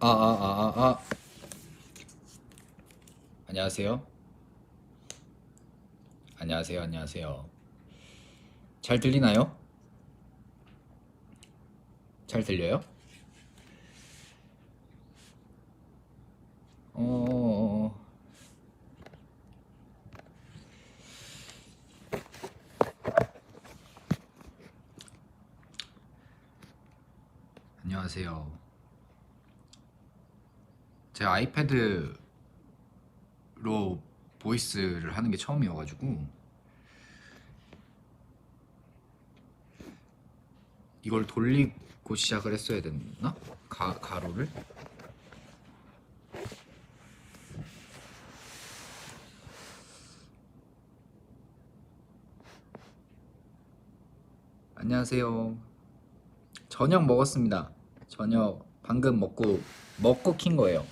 아. 안녕하세요. 안녕하세요. 잘 들리나요? 잘 들려요? 어, 안녕하세요. 제가 아이패드로 보이스를 하는 게 처음이어가지고 이걸 돌리고 시작을 했어야 됐나? 가로를? 안녕하세요. 저녁 먹었습니다. 저녁 방금 먹고 킨 거예요.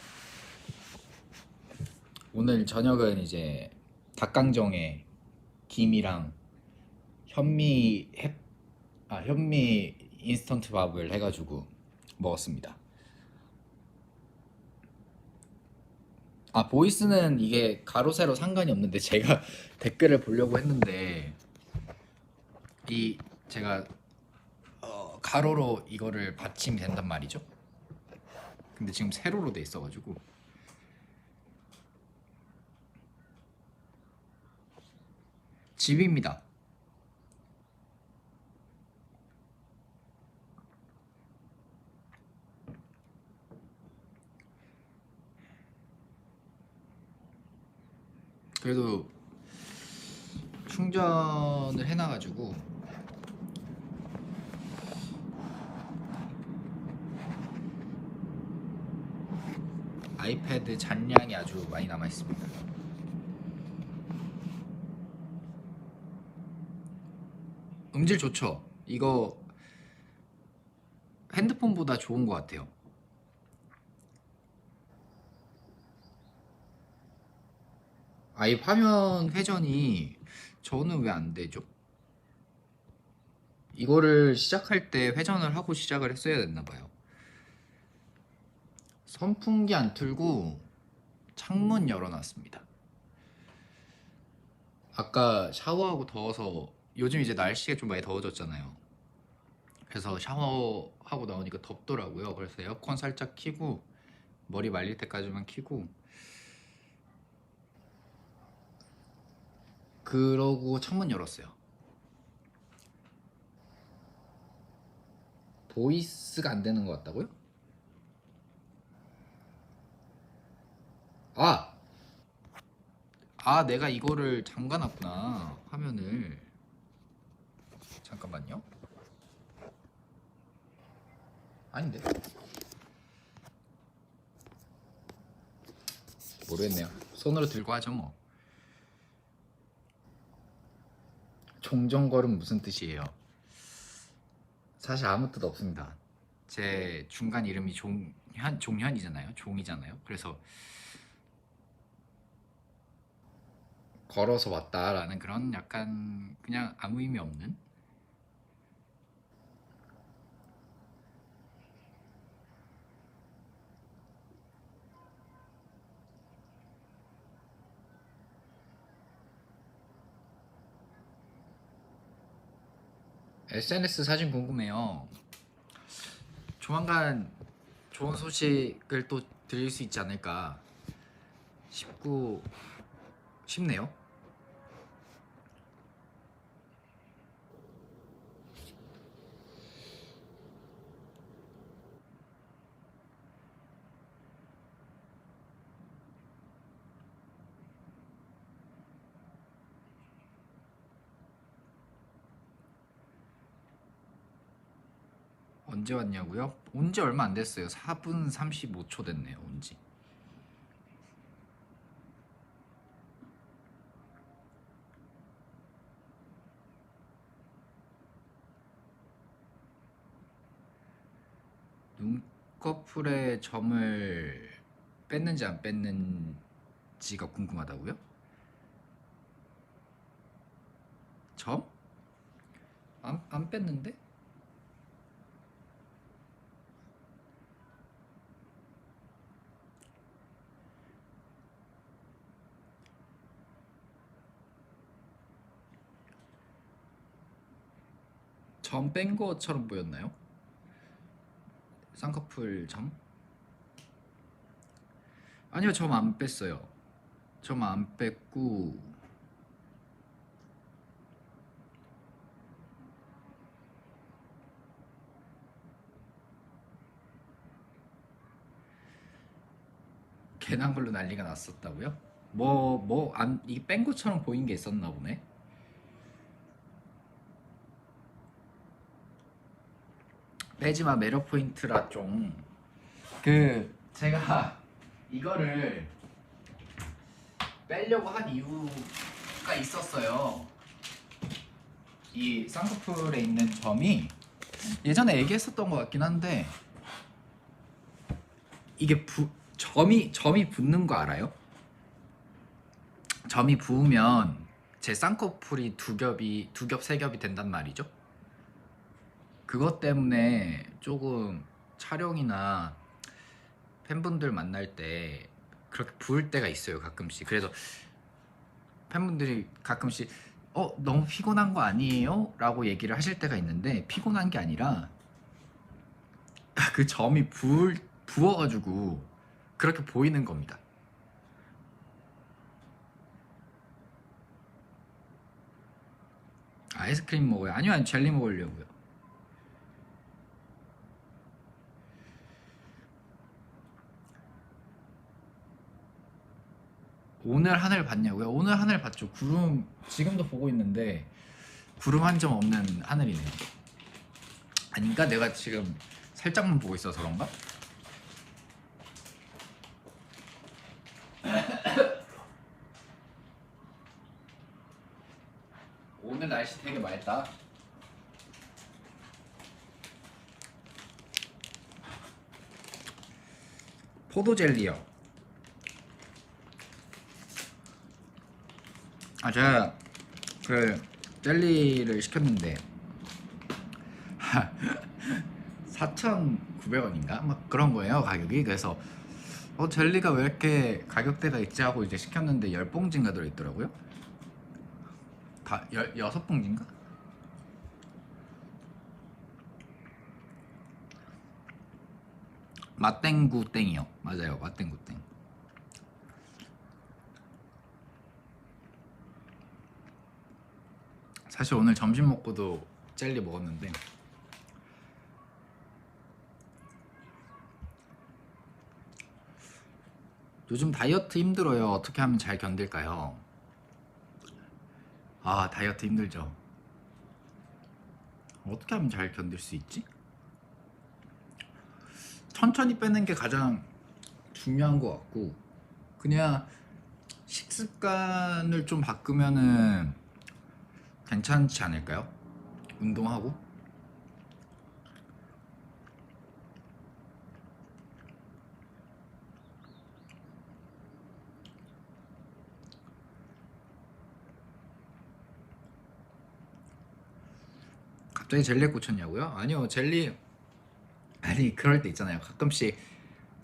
오늘 저녁은 이제 닭강정에 김이랑 현미 현미 인스턴트 밥을 해가지고 먹었습니다. 보이스는 이게 가로 세로 상관이 없는데 제가 댓글을 보려고 했는데 제가 가로로 이거를 받침이 된단 말이죠. 근데 지금 세로로 돼 있어가지고 집입니다. 그래도 충전을 해놔가지고 아이패드 잔량이 아주 많이 남아있습니다. 음질 좋죠? 이거 핸드폰보다 좋은 것 같아요. 이 화면 회전이 저는 왜 안 되죠? 이거를 시작할 때 회전을 하고 시작을 했어야 됐나 봐요. 선풍기 안 틀고 창문 열어놨습니다. 아까 샤워하고 더워서 요즘 이제 날씨가 좀 많이 더워졌잖아요. 그래서 샤워하고 나오니까 덥더라고요. 그래서 에어컨 살짝 켜고 머리 말릴 때까지만 켜고 그러고 창문 열었어요. 보이스가 안 되는 것 같다고요? 아! 내가 이거를 잠가놨구나. 화면을. 잠깐만요. 아닌데? 모르겠네요. 손으로 들고 하죠 뭐. 종전걸은 무슨 뜻이에요? 사실 아무 뜻 없습니다. 제 중간 이름이 종현이잖아요. 종이잖아요. 그래서 걸어서 왔다라는 그런 약간 그냥 아무 의미 없는 SNS 사진 궁금해요. 조만간 좋은 소식을 또 들릴 수 있지 않을까 싶네요. 언제 왔냐고요? 온 지 얼마 안 됐어요. 4분 35초 됐네요. 온지. 눈꺼풀에 점을 뺐는지 안 뺐는지가 궁금하다고요? 점? 안 뺐는데? 점 뺀 것처럼 보였나요? 쌍꺼풀 점? 아니요, 점 안 뺐어요. 점 안 뺐고 괜한 걸로 난리가 났었다고요? 이게 뺀 것처럼 보인 게 있었나 보네. 빼지마 매력 포인트라 좀. 제가 이거를 빼려고 한 이유가 있었어요. 이 쌍꺼풀에 있는 점이 예전에 얘기했었던 것 같긴 한데, 이게 점이 붙는 거 알아요? 점이 부으면 제 쌍꺼풀이 두 겹, 세 겹이 된단 말이죠. 그것 때문에 조금 촬영이나 팬분들 만날 때 그렇게 부을 때가 있어요, 가끔씩. 그래서 팬분들이 가끔씩 너무 피곤한 거 아니에요? 라고 얘기를 하실 때가 있는데, 피곤한 게 아니라 그 점이 부어가지고 그렇게 보이는 겁니다. 아이스크림 먹어요? 아니요, 젤리 먹으려고요. 오늘 하늘 봤냐고요? 오늘 하늘 봤죠. 구름 지금도 보고 있는데 구름 한 점 없는 하늘이네요. 아닌가? 내가 지금 살짝만 보고 있어서 그런가? 오늘 날씨 되게 맑다. 포도 젤리요. 제가 그 젤리를 시켰는데 4,900원인가? 막 그런 거예요, 가격이. 그래서 젤리가 왜 이렇게 가격대가 있지 하고 이제 시켰는데 10봉지인가 들어있더라고요. 다 6봉지인가? 맛땡구땡이요. 맞아요, 맛땡구땡. 사실 오늘 점심 먹고도 젤리 먹었는데 요즘 다이어트 힘들어요. 어떻게 하면 잘 견딜까요? 다이어트 힘들죠. 어떻게 하면 잘 견딜 수 있지? 천천히 빼는 게 가장 중요한 것 같고, 그냥 식습관을 좀 바꾸면은 괜찮지 않을까요? 운동하고. 갑자기 젤리에 꽂혔냐고요? 아니요, 아니 그럴 때 있잖아요. 가끔씩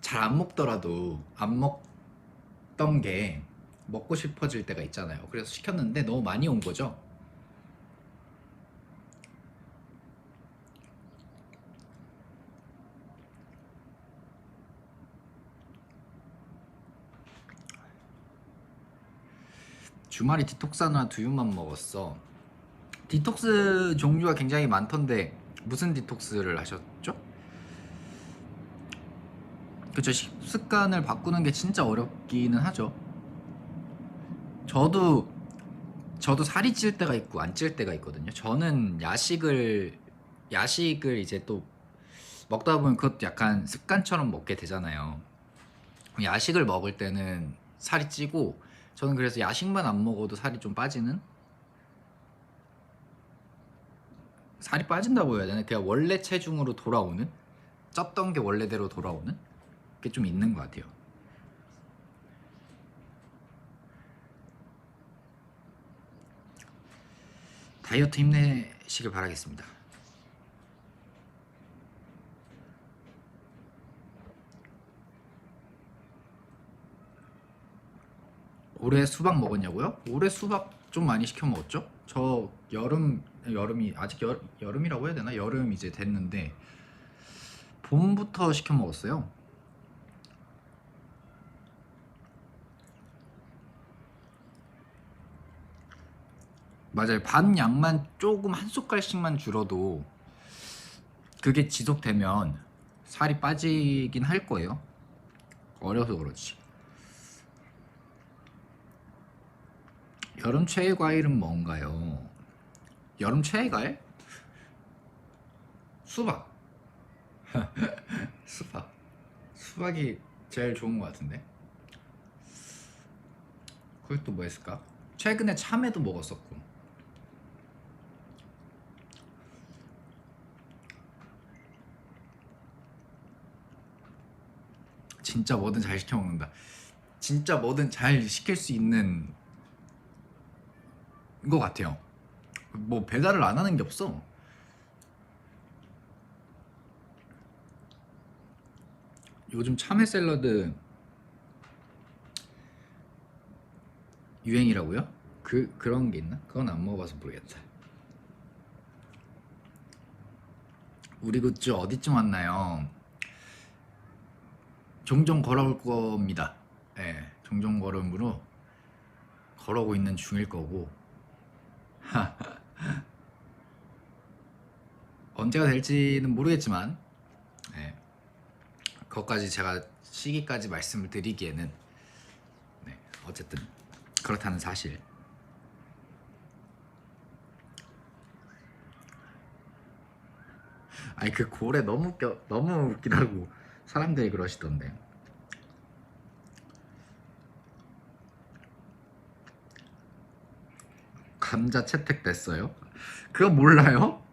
잘 안 먹더라도 안 먹던 게 먹고 싶어질 때가 있잖아요. 그래서 시켰는데 너무 많이 온 거죠. 주말에 디톡스나 두유만 먹었어. 디톡스 종류가 굉장히 많던데 무슨 디톡스를 하셨죠? 그쵸, 식습관을 바꾸는 게 진짜 어렵기는 하죠. 저도 살이 찔 때가 있고 안 찔 때가 있거든요. 저는 야식을 이제 또 먹다 보면 그것도 약간 습관처럼 먹게 되잖아요. 야식을 먹을 때는 살이 찌고, 저는 그래서 야식만 안 먹어도 살이 좀 빠지는? 살이 빠진다고 해야 되나? 그냥 원래 체중으로 돌아오는? 쪘던 게 원래대로 돌아오는? 게 좀 있는 것 같아요. 다이어트 힘내시길 바라겠습니다. 올해 수박 먹었냐고요? 올해 수박 좀 많이 시켜 먹었죠? 저 여름이 아직 여름이라고 해야 되나? 여름 이제 됐는데 봄부터 시켜 먹었어요. 맞아요. 반 양만 조금 한 숟갈씩만 줄어도 그게 지속되면 살이 빠지긴 할 거예요. 어려서 그렇지. 여름 최애 과일은 뭔가요? 여름 최애 과일? 수박. 수박. 수박이 제일 좋은 것 같은데. 그걸 또 뭐 했을까? 최근에 참외도 먹었었고. 진짜 뭐든 잘 시켜 먹는다. 진짜 뭐든 잘 시킬 수 있는 것 같아요. 뭐 배달을 안 하는 게 없어. 요즘 참외 샐러드 유행이라고요? 그런 게 있나? 그건 안 먹어봐서 모르겠다. 우리 굿즈 어디쯤 왔나요? 종종 걸어올 겁니다. 네, 종종 걸음으로 걸어오고 있는 중일 거고 언제가 될지는 모르겠지만 네, 그것까지 제가 시기까지 말씀을 드리기에는 네, 어쨌든 그렇다는 사실. 아니 그 고래 너무 웃겨, 너무 웃기다고 사람들이 그러시던데. 감자 채택됐어요? 그거 몰라요?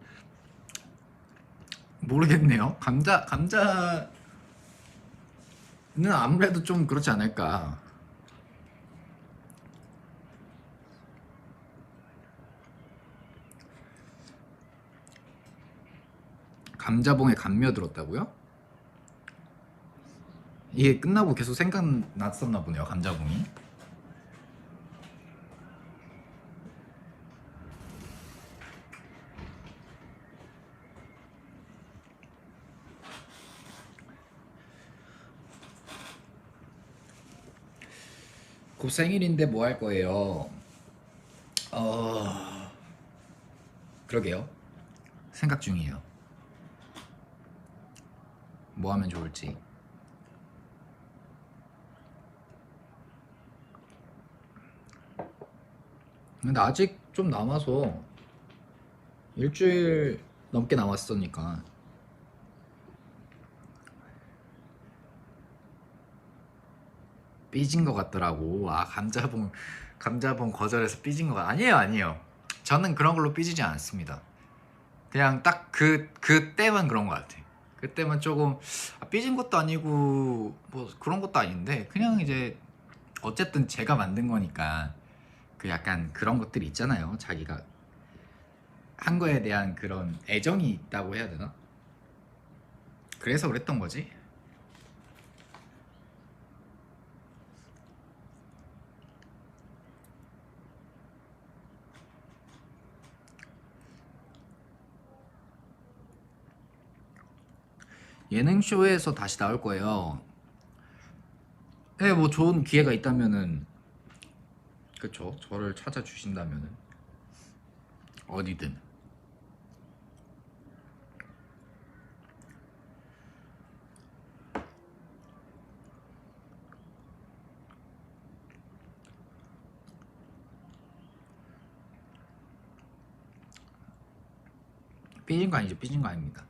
모르겠네요. 감자는 아무래도 좀 그렇지 않을까. 감자봉에 감며 들었다고요? 이게 끝나고 계속 생각났었나 보네요. 감자봉이. 곧 생일인데 뭐 할 거예요? 그러게요. 생각 중이에요. 뭐 하면 좋을지. 근데 아직 좀 남아서 일주일 넘게 남았으니까. 삐진 것 같더라고. 아 감자봉 거절해서 삐진 거 아니에요. 저는 그런 걸로 삐지지 않습니다. 그냥 딱 그때만 그런 것 같아. 그때만 조금 삐진 것도 아니고 뭐 그런 것도 아닌데 그냥 이제 어쨌든 제가 만든 거니까 그 약간 그런 것들이 있잖아요. 자기가 한 거에 대한 그런 애정이 있다고 해야 되나? 그래서 그랬던 거지. 예능쇼에서 다시 나올 거예요. 네, 뭐 좋은 기회가 있다면은 그쵸. 저를 찾아주신다면은 어디든. 삐진 거 아니죠. 삐진 거 아닙니다.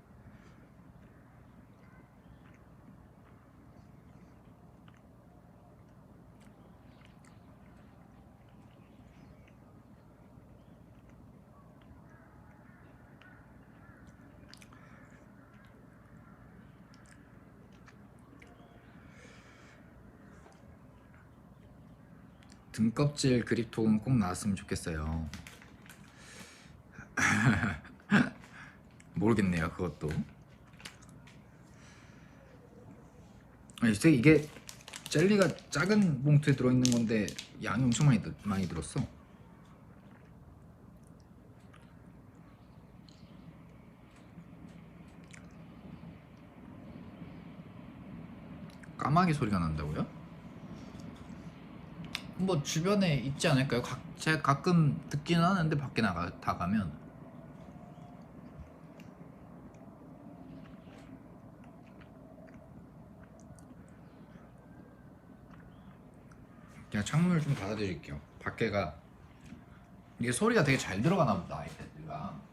등껍질 그립톡은 꼭 나왔으면 좋겠어요. 모르겠네요. 그것도. 아니, 이게 젤리가 작은 봉투에 들어있는 건데 양이 엄청 많이 들었어. 까마귀 소리가 난다고요? 뭐 주변에 있지 않을까요? 제가 가끔 듣기는 하는데 밖에 나가면 그냥 창문을 좀 닫아드릴게요. 밖에가 이게 소리가 되게 잘 들어가나 보다 아이패드가.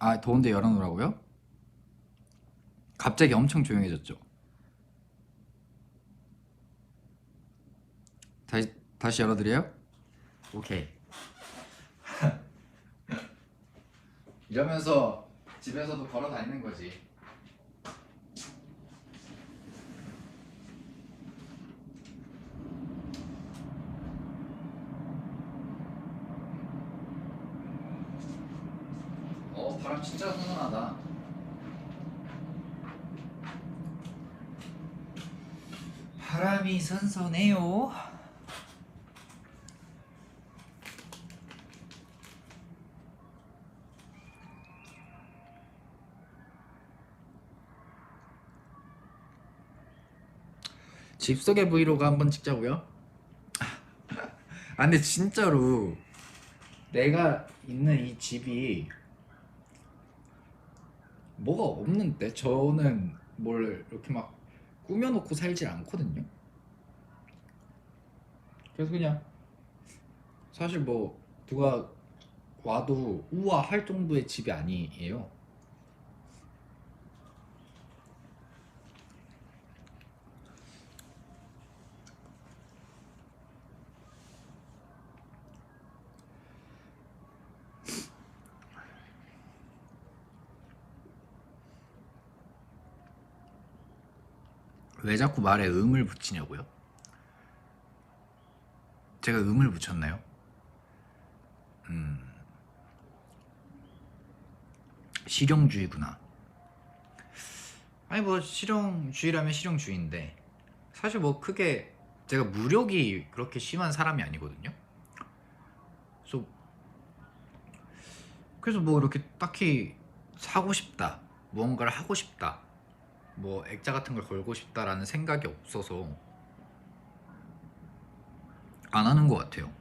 아 더운데 열어놓으라고요? 갑자기 엄청 조용해졌죠. 다시 열어드려요? 오케이. 이러면서 집에서도 걸어 다니는 거지. 바람 진짜 선선하다. 바람이 선선해요. 집 속의 브이로그 한번 찍자고요? 아 근데 진짜로 내가 있는 이 집이 뭐가 없는데 저는 뭘 이렇게 막 꾸며놓고 살질 않거든요. 그래서 그냥 사실 뭐 누가 와도 우와 할 정도의 집이 아니에요. 왜 자꾸 말에 음을 붙이냐고요? 제가 음을 붙였나요? 실용주의구나. 아니 뭐 실용주의라면 실용주의인데 사실 뭐 크게 제가 무력이 그렇게 심한 사람이 아니거든요. 그래서 뭐 이렇게 딱히 사고 싶다, 무언가를 하고 싶다, 뭐 액자 같은 걸 걸고 싶다라는 생각이 없어서 안 하는 것 같아요.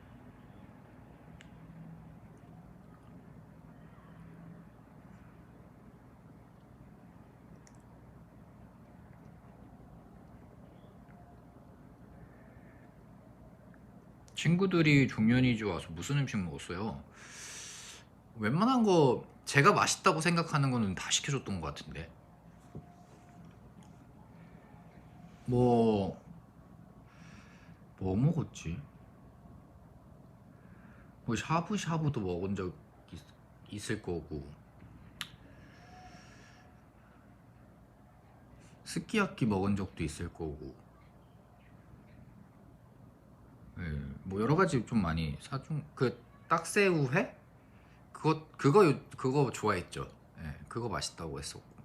친구들이 종년이지 와서 무슨 음식 먹었어요? 웬만한 거 제가 맛있다고 생각하는 거는 다 시켜줬던 것 같은데 뭐 먹었지? 뭐 샤브샤브도 먹은 적 있을 거고 스키야키 먹은 적도 있을 거고 예, 뭐 여러 가지 좀 많이 사준 그 딱새우회 그거 좋아했죠. 예, 그거 맛있다고 했었고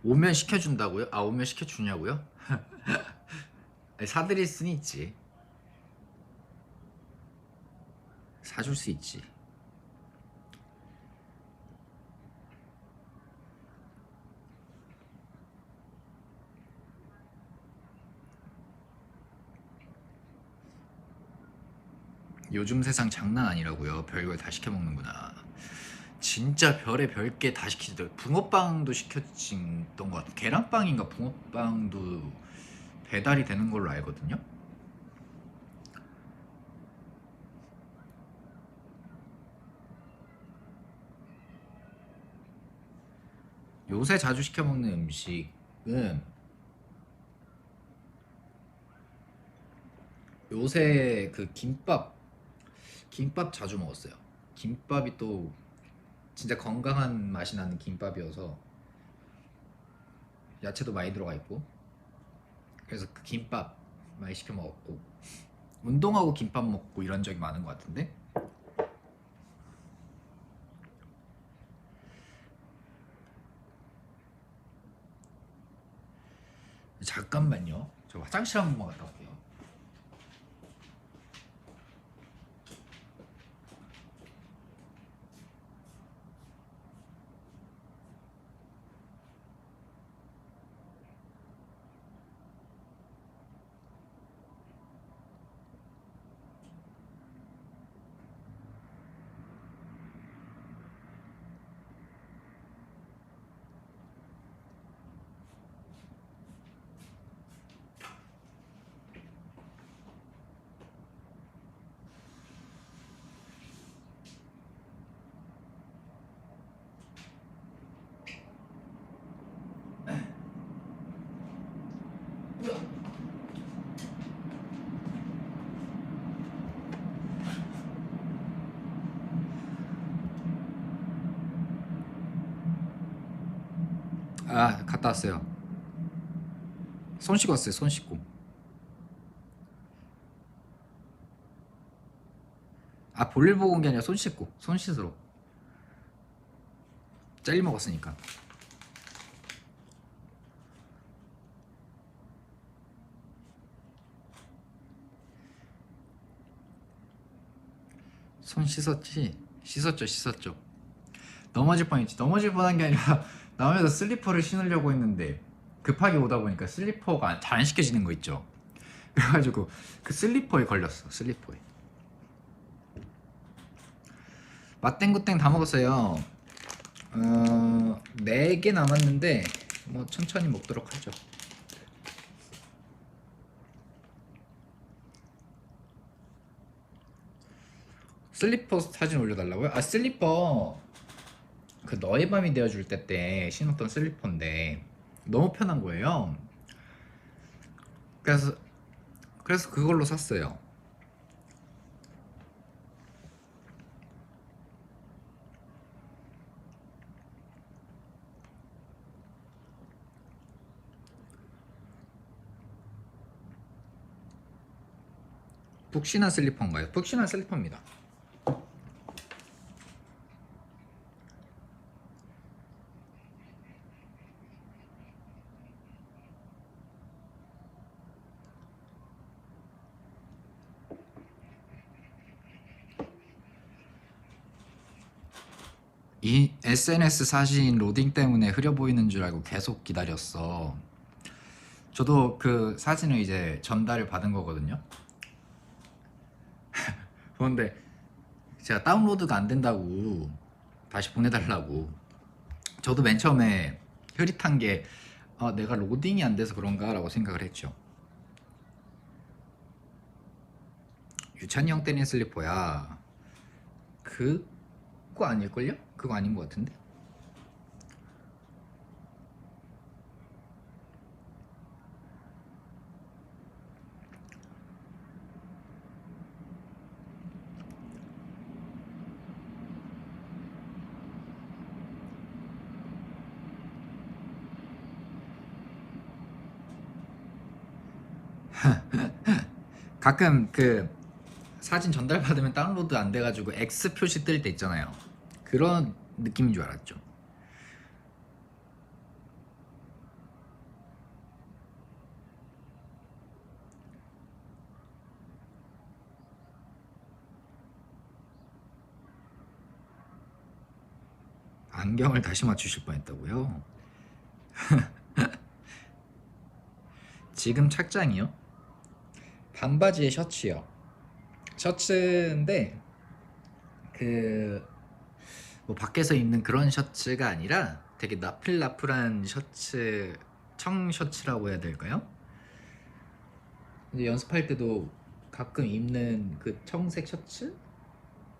오면 시켜준다고요? 아 오면 시켜주냐고요? 사드릴 수는 있지. 사줄 수 있지. 요즘 세상 장난 아니라고요. 별걸 다 시켜 먹는구나. 진짜 별의 별게 다 시키더라고요. 붕어빵도 시켜주던 것 같아요. 계란빵인가 붕어빵도 배달이 되는 걸로 알거든요. 요새 자주 시켜 먹는 음식은 요새 그 김밥 자주 먹었어요. 김밥이 또 진짜 건강한 맛이 나는 김밥이어서 야채도 많이 들어가 있고. 그래서 그 김밥 많이 시켜 먹었고, 운동하고 김밥 먹고 이런 적이 많은 것 같은데. 잠깐만요, 저 화장실 한 번만 갔다 올게요. 아, 갔다 왔어요. 손 씻고 왔어요. 손 씻고. 아, 볼일 보고 온 게 아니라 손 씻고, 손 씻으러. 젤리 먹었으니까. 손 씻었지? 씻었죠. 넘어질 뻔했지. 넘어질 뻔한 게 아니라 나오면서 슬리퍼를 신으려고 했는데 급하게 오다 보니까 슬리퍼가 잘 안 신겨지는 거 있죠. 그래가지고 그 슬리퍼에 걸렸어. 슬리퍼에. 맛땡구땡 다 먹었어요. 4개 남았는데 뭐 천천히 먹도록 하죠. 슬리퍼 사진 올려달라고요? 아, 슬리퍼 그 너의 밤이 되어줄 때 신었던 슬리퍼인데 너무 편한 거예요. 그래서 그걸로 샀어요. 푹신한 슬리퍼인가요? 푹신한 슬리퍼입니다. 이 SNS 사진 로딩 때문에 흐려 보이는 줄 알고 계속 기다렸어. 저도 그 사진을 이제 전달을 받은 거거든요. 그런데 제가 다운로드가 안 된다고 다시 보내달라고. 저도 맨 처음에 흐릿한 게 내가 로딩이 안 돼서 그런가 라고 생각을 했죠. 유찬이 형 때린 슬리퍼야. 그거 아닐걸요? 그거 아닌 것 같은데. 가끔 그 사진 전달 받으면 다운로드 안 돼가지고 X 표시 뜰 때 있잖아요. 그런 느낌인 줄 알았죠. 안경을 다시 맞추실 뻔했다고요? 지금 착장이요? 반바지에 셔츠요. 셔츠인데 그 뭐 밖에서 입는 그런 셔츠가 아니라 되게 나풀나풀한 셔츠, 청 셔츠라고 해야 될까요? 이제 연습할 때도 가끔 입는 그 청색 셔츠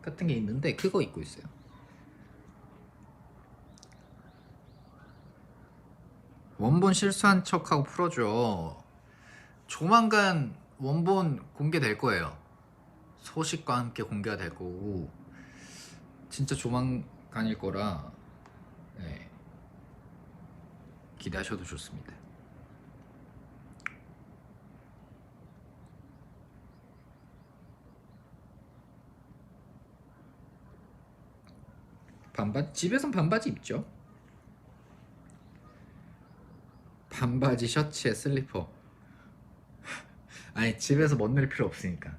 같은 게 있는데 그거 입고 있어요. 원본 실수한 척하고 풀어줘. 조만간 원본 공개될 거예요. 소식과 함께 공개가 될 거고 진짜 조만간일 거라. 네. 기대하셔도 좋습니다. 반바지, 집에선 반바지 입죠. 반바지 셔츠에 슬리퍼. 아니 집에서 멋낼 필요 없으니까.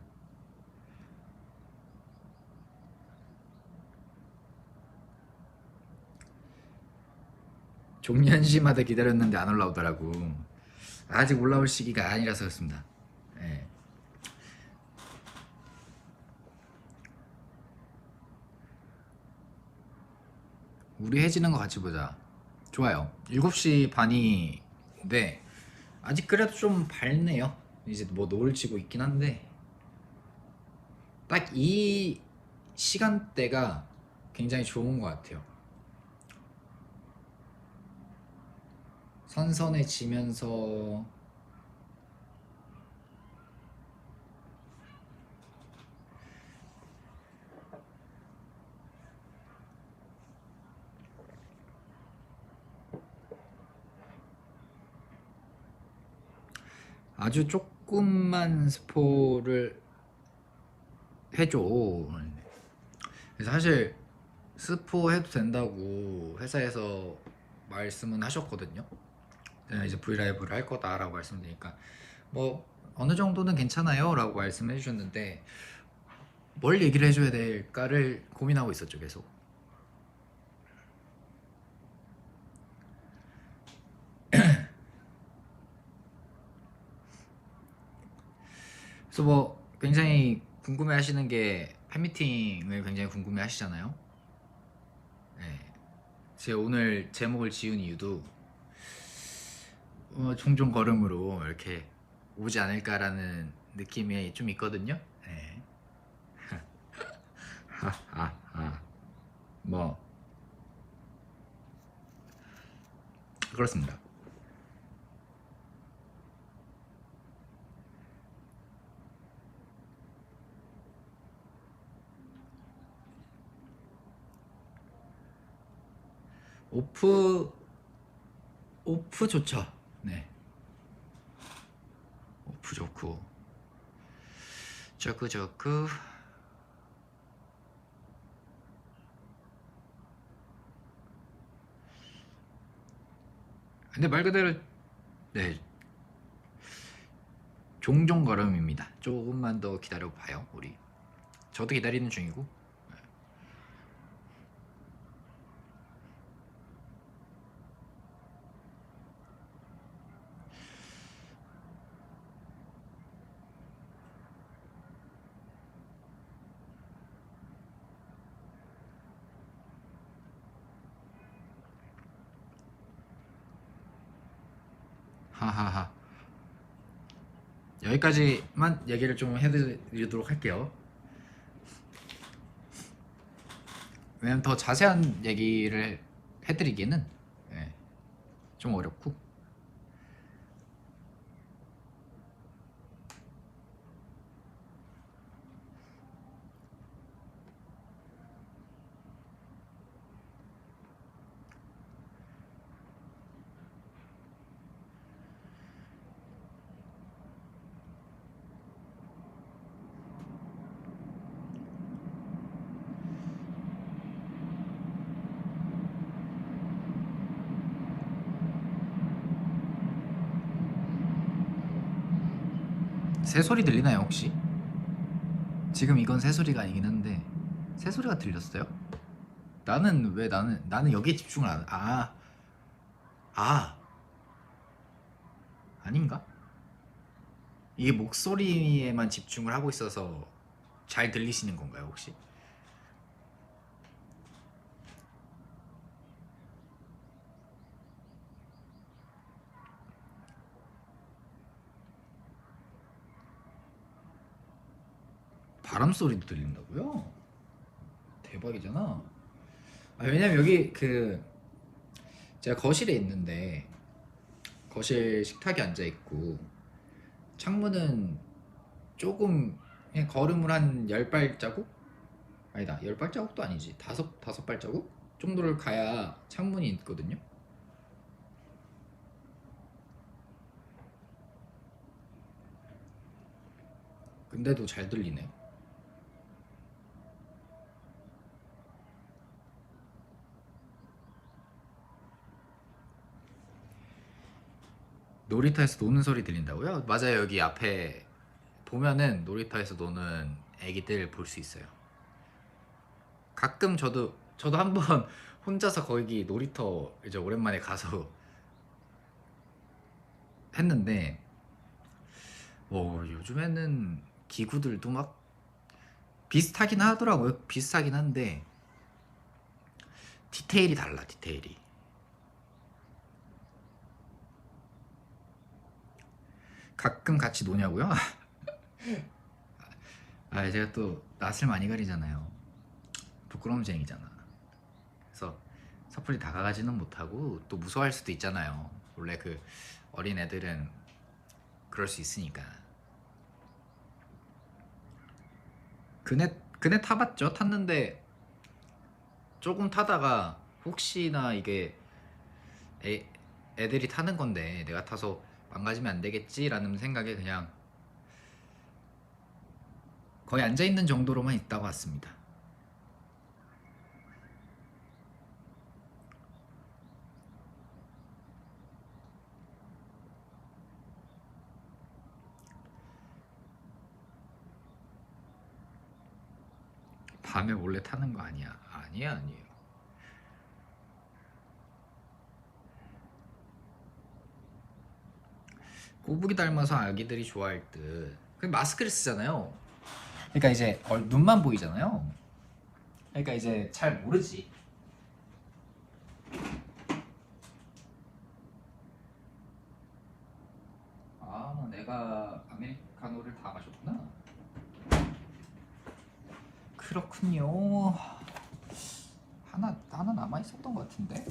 종년시마다 기다렸는데 안 올라오더라고. 아직 올라올 시기가 아니라서 그렇습니다. 예. 우리 해지는 거 같이 보자. 좋아요. 7시 반인데 아직 그래도 좀 밝네요. 이제 뭐 노을 지고 있긴 한데 딱 이 시간대가 굉장히 좋은 것 같아요. 선선해지면서 아주 조금만 스포를 해줘. 그래서 사실 스포 해도 된다고 회사에서 말씀은 하셨거든요. 내가 이제 브이라이브를 할 거다라고 말씀드리니까 뭐 어느 정도는 괜찮아요 라고 말씀해 주셨는데 뭘 얘기를 해줘야 될까를 고민하고 있었죠 계속. 그래서 뭐 굉장히 궁금해 하시는 게 팬미팅을 굉장히 궁금해 하시잖아요. 네. 제가 오늘 제목을 지은 이유도 종종 걸음으로 이렇게 오지 않을까라는 느낌이 좀 있거든요. 네. 뭐 그렇습니다. 오프 좋죠. 네. 오프 좋고 저그 근데 말 그대로 네 종종 걸음입니다. 조금만 더 기다려 봐요 우리. 저도 기다리는 중이고. 하하하. 여기까지만 얘기를 좀 해드리도록 할게요. 왜냐면 더 자세한 얘기를 해드리기는 네, 좀 어렵고. 새소리 들리나요 혹시? 지금 이건 새소리가 아니긴 한데 새소리가 들렸어요? 나는 왜 나는 여기에 집중을 안 아, 아닌가? 이게 목소리에만 집중을 하고 있어서 잘 들리시는 건가요 혹시? 바람 소리도 들린다고요? 대박이잖아. 왜냐면 여기 그 제가 거실에 있는데 거실 식탁에 앉아 있고 창문은 조금 그냥 걸음을 한 10발자국? 아니다 10발자국도 아니지 다섯 발자국? 정도를 가야 창문이 있거든요. 근데도 잘 들리네. 놀이터에서 노는 소리 들린다고요? 맞아요. 여기 앞에 보면은 놀이터에서 노는 애기들 볼 수 있어요. 가끔 저도 한번 혼자서 거기 놀이터 이제 오랜만에 가서 했는데 요즘에는 기구들도 막 비슷하긴 하더라고요. 비슷하긴 한데 디테일이 달라. 디테일이. 가끔 같이 노냐고요? 아, 제가 또 낯을 많이 가리잖아요. 부끄러움쟁이잖아. 그래서 섣불리 다가가지는 못하고 또 무서워할 수도 있잖아요. 원래 그 어린 애들은 그럴 수 있으니까. 그네 타봤죠? 탔는데 조금 타다가 혹시나 이게 애들이 타는 건데 내가 타서 망가지면 안 되겠지라는 생각에 그냥 거의 앉아있는 정도로만 있다가 왔습니다. 밤에 몰래 타는 거 아니야. 아니에요. 꼬부기 닮아서 아기들이 좋아할 듯. 그 마스크를 쓰잖아요. 그러니까 이제 눈만 보이잖아요. 그러니까 이제 잘 모르지. 아, 내가 아메리카노를 다 마셨구나. 그렇군요. 하나 남아 있었던 것 같은데.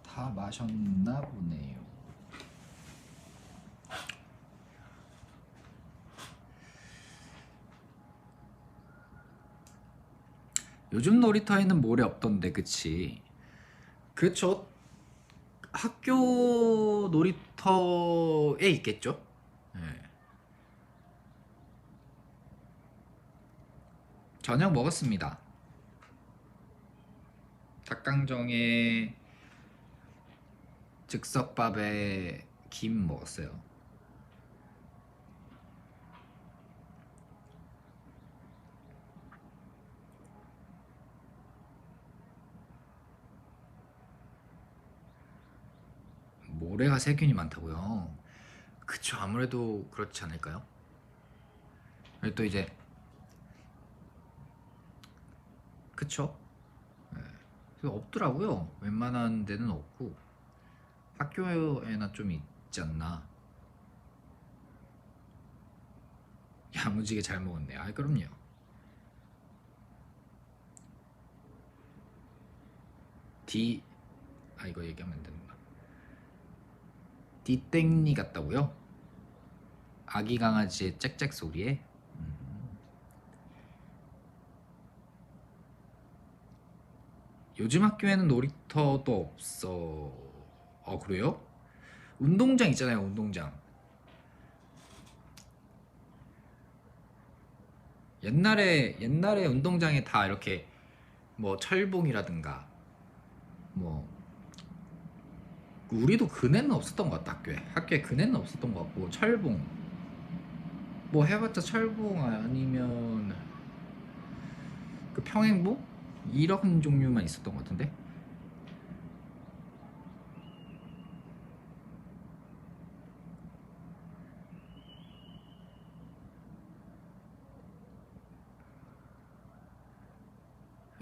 다 마셨나 보네요. 요즘 놀이터에는 모래 없던데, 그치? 그쵸? 학교 놀이터에 있겠죠? 네. 저녁 먹었습니다. 닭강정에 즉석밥에 김 먹었어요. 모래가 세균이 많다고요? 그쵸, 아무래도 그렇지 않을까요? 그리고 또 이제 그쵸? 네. 없더라고요. 웬만한 데는 없고 학교에나 좀 있지 않나. 야무지게 잘 먹었네. 아, 그럼요. 이거 얘기하면 안 되는구나. 디땡니 같다고요? 아기 강아지의 짹짹 소리에? 요즘 학교에는 놀이터도 없어. 그래요? 운동장 있잖아요, 운동장. 옛날에 운동장에 다 이렇게 뭐 철봉이라든가 뭐 우리도 그네는 없었던 것 같다. 학교에 그네는 없었던 것 같고 철봉 뭐 해봤자 철봉 아니면 그 평행봉 이런 종류만 있었던 것 같은데.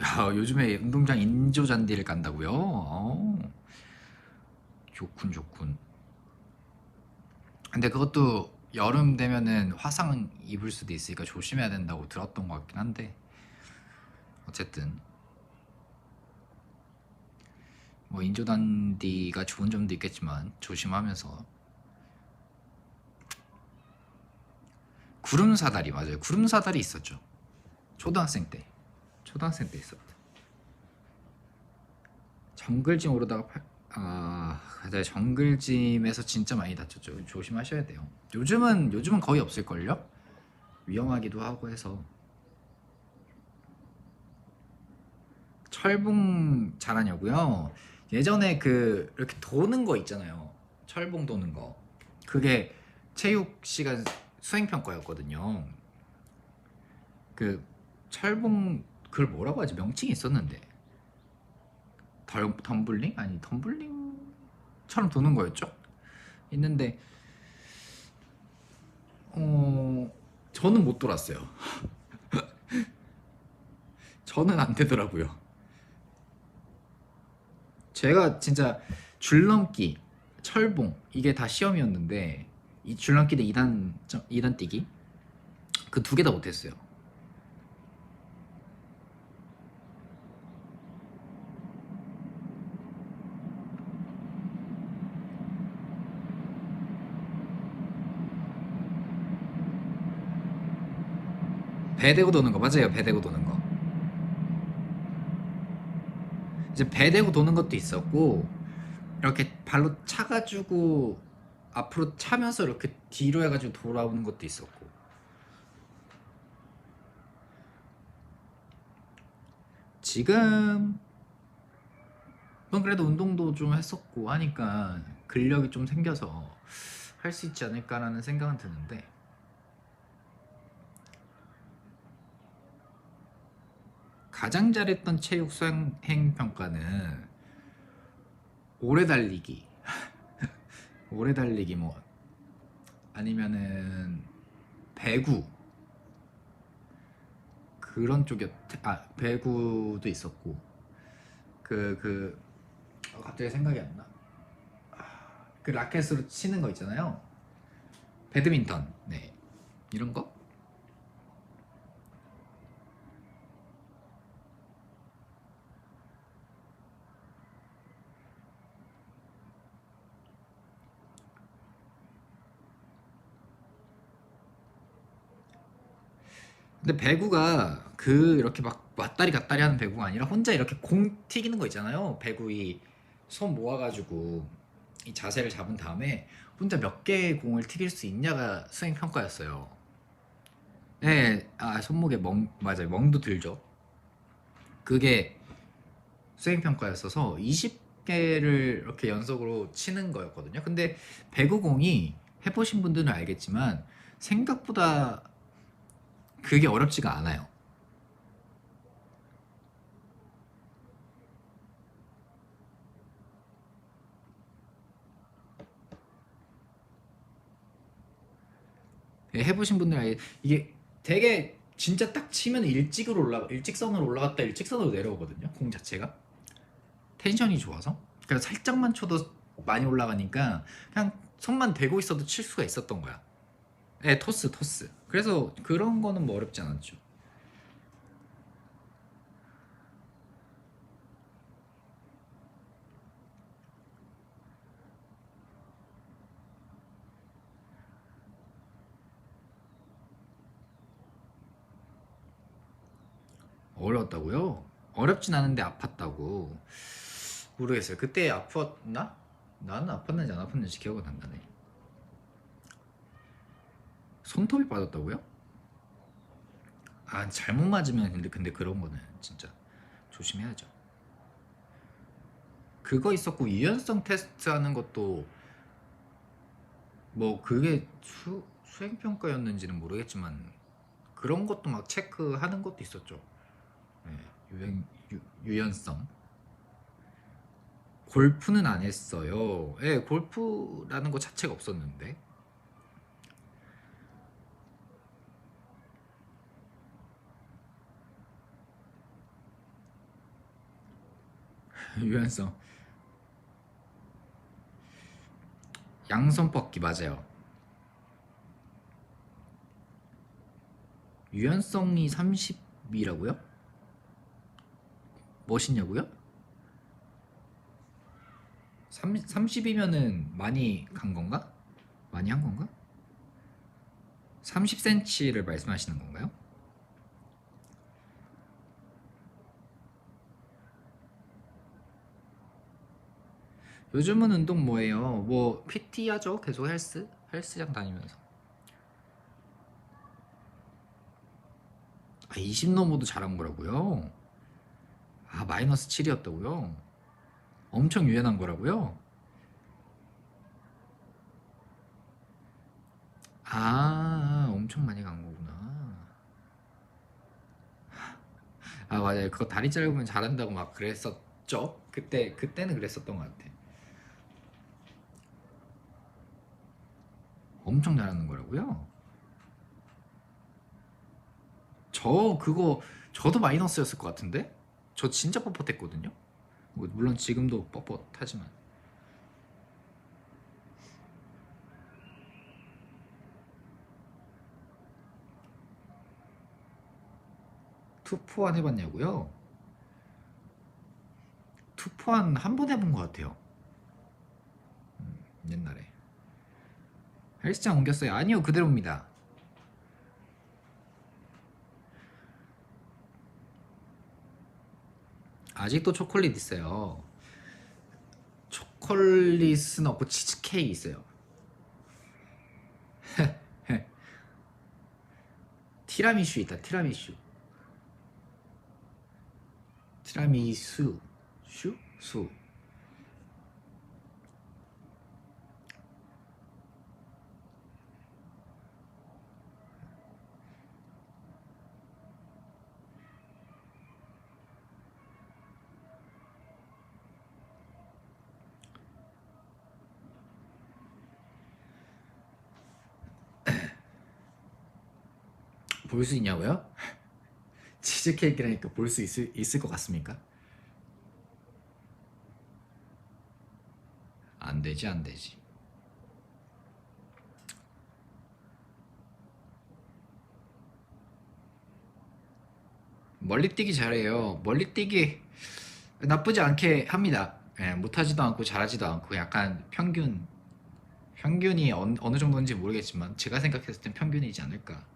야, 요즘에 운동장 인조 잔디를 깐다고요? 좋군. 근데 그것도 여름 되면은 화상 입을 수도 있으니까 조심해야 된다고 들었던 것 같긴 한데 어쨌든 뭐 인조 잔디가 좋은 점도 있겠지만 조심하면서. 구름 사다리 맞아요. 구름 사다리 있었죠. 초등학생 때 있었다. 정글짐 오르다가 근데 정글짐에서 진짜 많이 다쳤죠. 조심하셔야 돼요. 요즘은 거의 없을걸요? 위험하기도 하고 해서. 철봉 잘하냐고요? 예전에 그 이렇게 도는 거 있잖아요. 철봉 도는 거. 그게 체육 시간 수행 평가였거든요. 그 철봉 그걸 뭐라고 하지? 명칭이 있었는데. 덤블링? 아니 덤블링처럼 도는 거였죠? 있는데 저는 못 돌았어요. 저는 안 되더라고요. 제가 진짜 줄넘기, 철봉 이게 다 시험이었는데 이 줄넘기 대 2단 뛰기 그 두 개 다 못했어요. 배 대고 도는 거 맞아요. 배 대고 도는 거. 이제 배 대고 도는 것도 있었고 이렇게 발로 차가지고 앞으로 차면서 이렇게 뒤로 해가지고 돌아오는 것도 있었고 지금은 그래도 운동도 좀 했었고 하니까 근력이 좀 생겨서 할 수 있지 않을까라는 생각은 드는데 가장 잘했던 체육 수행 평가는 오래 달리기 오래 달리기 뭐 아니면은 배구 그런 쪽이었 배구도 있었고 갑자기 생각이 안 나. 그 라켓으로 치는 거 있잖아요. 배드민턴. 네. 이런 거? 근데 배구가 이렇게 막 왔다리 갔다리 하는 배구가 아니라 혼자 이렇게 공 튀기는 거 있잖아요. 배구 이 손 모아가지고 이 자세를 잡은 다음에 혼자 몇 개의 공을 튀길 수 있냐가 수행 평가였어요. 네, 손목에 맞아요. 멍도 들죠. 그게 수행 평가였어서 20개를 이렇게 연속으로 치는 거였거든요. 근데 배구공이 해보신 분들은 알겠지만 생각보다 그게 어렵지가 않아요. 해보신 분들 이게 되게 진짜 딱 치면 일직선으로 올라갔다 일직선으로 내려오거든요. 공 자체가 텐션이 좋아서 그래서 살짝만 쳐도 많이 올라가니까 그냥 손만 대고 있어도 칠 수가 있었던 거야. 네, 토스. 그래서 그런 거는 뭐 어렵지 않았죠. 어려웠다고요? 어렵진 않은데 아팠다고. 모르겠어요. 그때 아팠나? 나는 아팠는지 안 아팠는지 기억은 안 나네. 손톱이 빠졌다고요? 잘못 맞으면 근데 그런 거는 진짜 조심해야죠. 그거 있었고 유연성 테스트 하는 것도 뭐 그게 수행 평가였는지는 모르겠지만 그런 것도 막 체크하는 것도 있었죠. 네, 유연성. 골프는 안 했어요. 예, 골프라는 거 자체가 없었는데. 유연성. 양손 뻗기 맞아요. 유연성이 30이라고요? 멋있냐고요? 30이면은 많이 간 건가? 많이 한 건가? 30cm를 말씀하시는 건가요? 요즘은 운동 뭐예요? 뭐 PT 하죠. 계속 헬스장 다니면서. 20 넘어도 잘한 거라고요? 마이너스 7이었다고요? 엄청 유연한 거라고요? 엄청 많이 간 거구나. 맞아요. 그거 다리 짧으면 잘한다고 막 그랬었죠? 그때는 그랬었던 것 같아. 엄청 잘하는 거라고요? 저도 마이너스였을 것 같은데? 저 진짜 뻣뻣했거든요? 뭐 물론 지금도 뻣뻣하지만. 투포환 해봤냐고요? 투포환 한 번 해본 것 같아요. 옛날에. 헬스장 옮겼어요? 아니요, 그대로입니다. 아직도 초콜릿 있어요. 초콜릿은 없고 치즈케이크 있어요. 티라미슈 있다. 티라미수. 수. 볼 수 있냐고요? 치즈케이크라니까 볼 수 있을 것 같습니까? 안 되지, 안 되지. 멀리뛰기 잘해요. 멀리뛰기 나쁘지 않게 합니다. 예, 못하지도 않고 잘하지도 않고 약간 평균이 어느 정도인지 모르겠지만 제가 생각했을 땐 평균이지 않을까.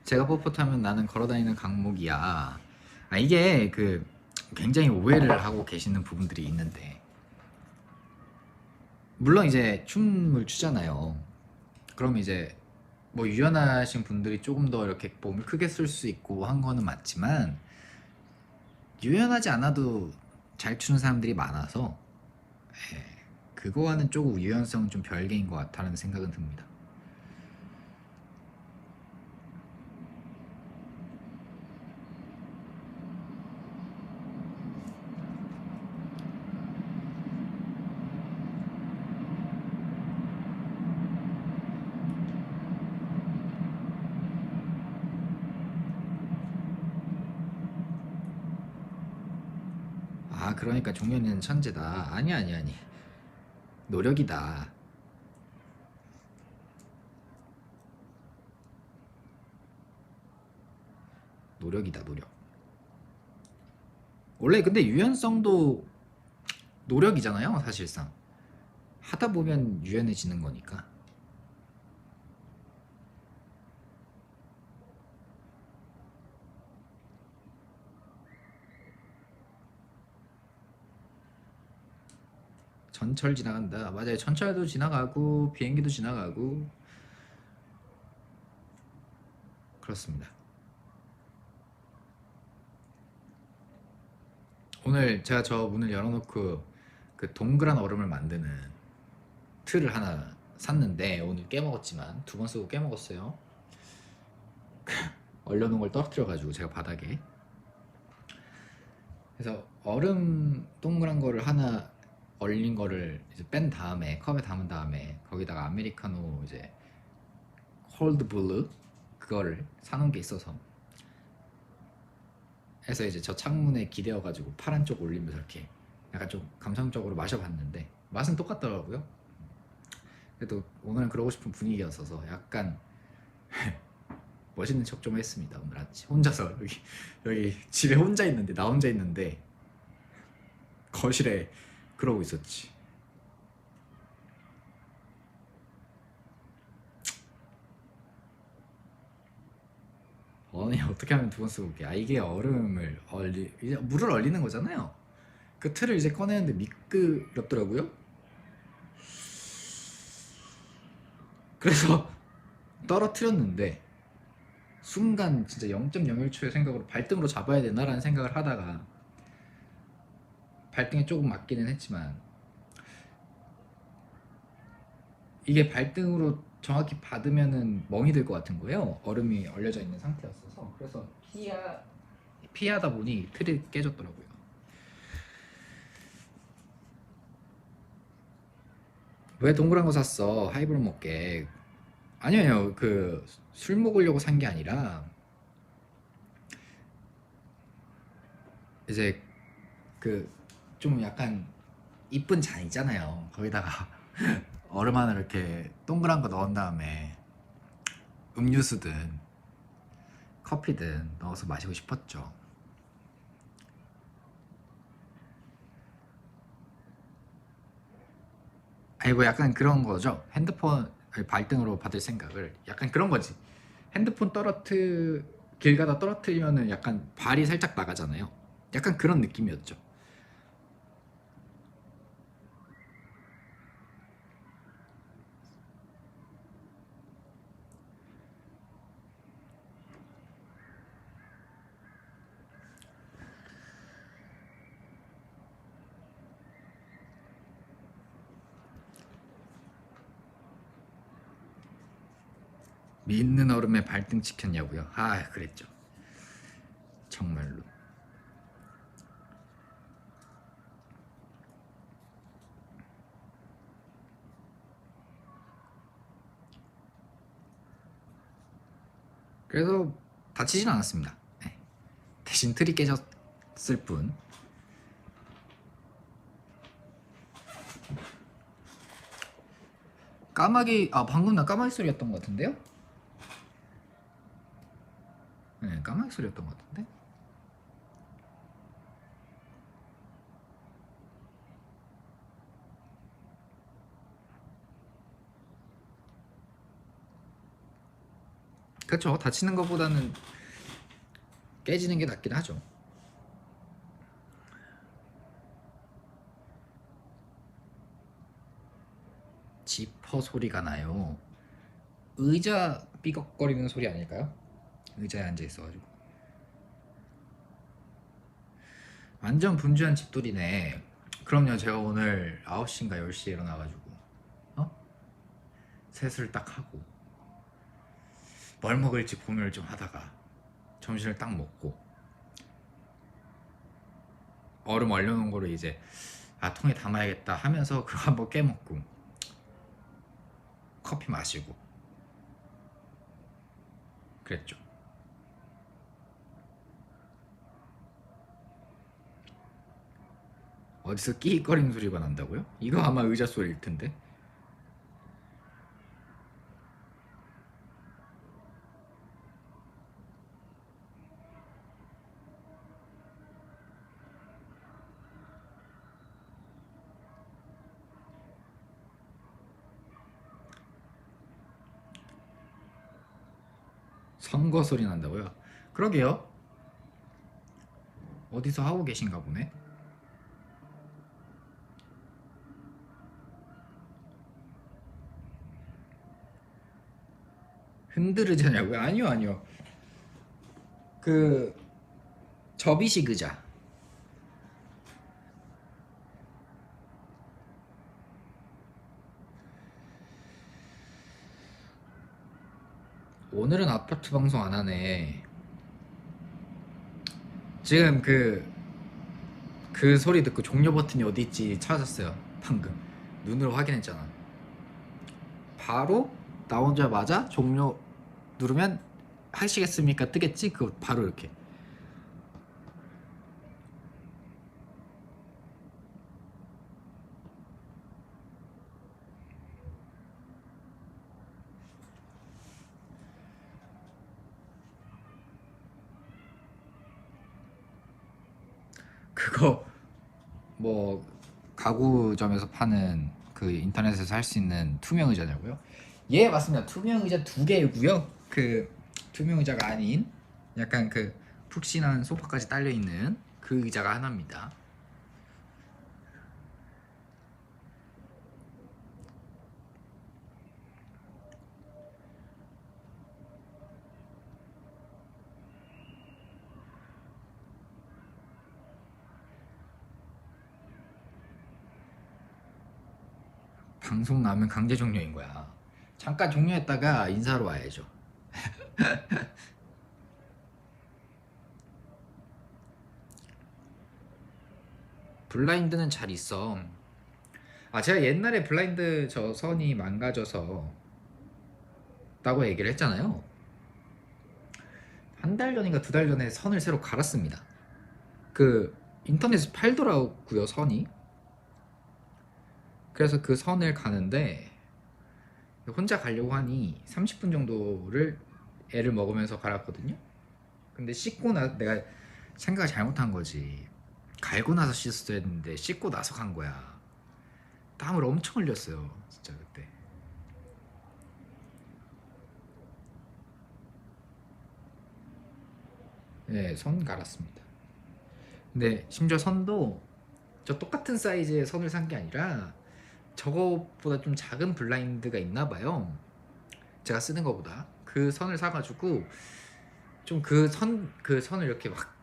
제가 뻣뻣하면 나는 걸어다니는 강목이야. 이게 굉장히 오해를 하고 계시는 부분들이 있는데, 물론 이제 춤을 추잖아요. 그럼 이제 뭐 유연하신 분들이 조금 더 이렇게 몸을 크게 쓸 수 있고 한 거는 맞지만, 유연하지 않아도 잘 추는 사람들이 많아서, 예, 그거와는 조금 유연성은 좀 별개인 것 같다는 생각은 듭니다. 그러니까 종현이는 천재다. 아니. 노력이다. 노력이다, 노력. 원래 근데 유연성도 노력이잖아요, 사실상. 하다 보면 유연해지는 거니까. 전철 지나간다. 맞아요. 전철도 지나가고 비행기도 지나가고 그렇습니다. 오늘 제가 저 문을 열어놓고 그 동그란 얼음을 만드는 틀을 하나 샀는데 오늘 깨먹었지만 2번 쓰고 깨먹었어요. 얼려놓은 걸 떨어뜨려가지고 제가 바닥에. 그래서 얼음 동그란 거를 하나 얼린 거를 이제 뺀 다음에 컵에 담은 다음에 거기다가 아메리카노 이제 콜드 블루 그거를 사놓은 게 있어서 해서 이제 저 창문에 기대어가지고 파란 쪽 올리면서 이렇게 약간 좀 감성적으로 마셔봤는데 맛은 똑같더라고요. 그래도 오늘은 그러고 싶은 분위기였어서 약간 멋있는 척 좀 했습니다. 오늘 아침 혼자서 여기 집에 혼자 있는데, 나 혼자 있는데 거실에 그러고 있었지. 아니 어떻게 하면 두 번 쓰고 올게. 아 이게 얼음을 이제 물을 얼리는 거잖아요. 그 틀을 이제 꺼내는데 미끄럽더라고요. 그래서 떨어뜨렸는데 순간 진짜 0.01초의 생각으로 발등으로 잡아야 되나라는 생각을 하다가 발등에 조금 맞기는 했지만 이게 발등으로 정확히 받으면은 멍이 들 것 같은 거예요. 얼음이 얼려져 있는 상태였어서. 그래서 피하다 보니 틀이 깨졌더라고요. 왜 동그란 거 샀어? 하이볼 먹게. 아니요, 그 술 먹으려고 산 게 아니라 이제 그 좀 약간 이쁜 잔 있잖아요. 거기다가 얼음 안에 이렇게 동그란 거 넣은 다음에 음료수든 커피든 넣어서 마시고 싶었죠. 아니 뭐 약간 그런 거죠. 핸드폰 발등으로 받을 생각을 약간 그런 거지. 핸드폰 길 가다 떨어뜨리면은 약간 발이 살짝 나가잖아요. 약간 그런 느낌이었죠. 믿는 얼음에 발등 찍혔냐고요? 아 그랬죠. 정말로. 그래서 다치진 않았습니다. 네. 대신 틀이 깨졌을 뿐. 까마귀 방금 나 까마귀 소리였던 것 같은데요? 네, 까마귀 소리였던 것 같은데? 그렇죠. 다치는 것보다는 깨지는 게 낫긴 하죠. 지퍼 소리가 나요. 의자 삐걱거리는 소리 아닐까요? 의자에 앉아 있어가지고. 완전 분주한 집돌이네. 그럼요. 제가 오늘 9시인가 10시에 일어나가지고 세수를 딱 하고 뭘 먹을지 고민을 좀 하다가 점심을 딱 먹고 얼음 얼려놓은 거를 이제 통에 담아야겠다 하면서 그거 한번 깨먹고 커피 마시고 그랬죠. 어디서 끼익거리는 소리가 난다고요? 이거 아마 의자 소리일 텐데. 선거 소리 난다고요? 그러게요. 어디서 하고 계신가 보네. 흔들으자냐고요? 아니요, 아니요. 그 접이식 의자. 오늘은 아파트 방송 안 하네. 지금 그 소리 듣고 종료 버튼이 어디 있지 찾았어요. 방금 눈으로 확인했잖아. 바로 나오자마자 종료 누르면 하시겠습니까 뜨겠지? 그거 바로 이렇게. 그거 뭐 가구점에서 파는 그 인터넷에서 할 수 있는 투명 의자냐고요? 예, 맞습니다. 투명 의자 두 개이고요. 그 투명 의자가 아닌 약간 그 푹신한 소파까지 딸려 있는 그 의자가 하나입니다. 방송 나면 강제 종료인 거야. 잠깐 종료했다가 인사로 와야죠. 블라인드는 잘 있어. 아, 제가 옛날에 블라인드 저 선이 망가져서 다고 얘기를 했잖아요. 한 달 전인가 두 달 전에 선을 새로 갈았습니다. 그 인터넷에 팔더라고요, 선이. 그래서 그 선을 가는데 혼자 가려고 하니 30분 정도를 애를 먹으면서 갈았거든요. 근데 씻고 내가 생각을 잘못한 거지. 갈고 나서 씻었어야 했는데 씻고 나서 간 거야. 땀을 엄청 흘렸어요, 진짜 그때. 네, 선 갈았습니다. 근데 심지어 선도 저 똑같은 사이즈의 선을 산 게 아니라 저거보다 좀 작은 블라인드가 있나 봐요. 제가 쓰는 거보다 그 선을 사가지고 좀 그 선을 이렇게 막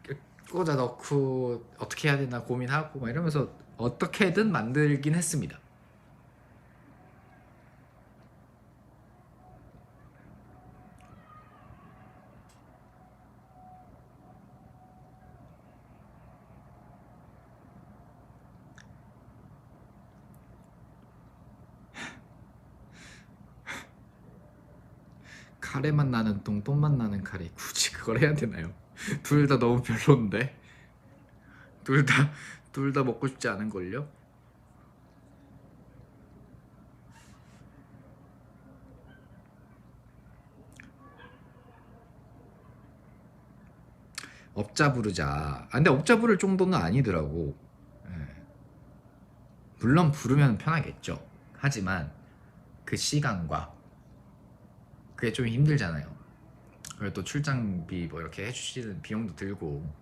꽂아 넣고 어떻게 해야 되나 고민하고 막 이러면서 어떻게든 만들긴 했습니다. 카레만 나는 똥, 똥만 나는 카레. 굳이 그걸 해야 되나요? 둘 다 너무 별론데. 둘 다 둘 다 먹고 싶지 않은 걸요? 업자 부르자. 아, 근데 업자 부를 정도는 아니더라고. 예. 물론 부르면 편하겠죠. 하지만 그 시간과 그게 좀 힘들잖아요. 그리고 또 출장비 뭐 이렇게 해주시는 비용도 들고.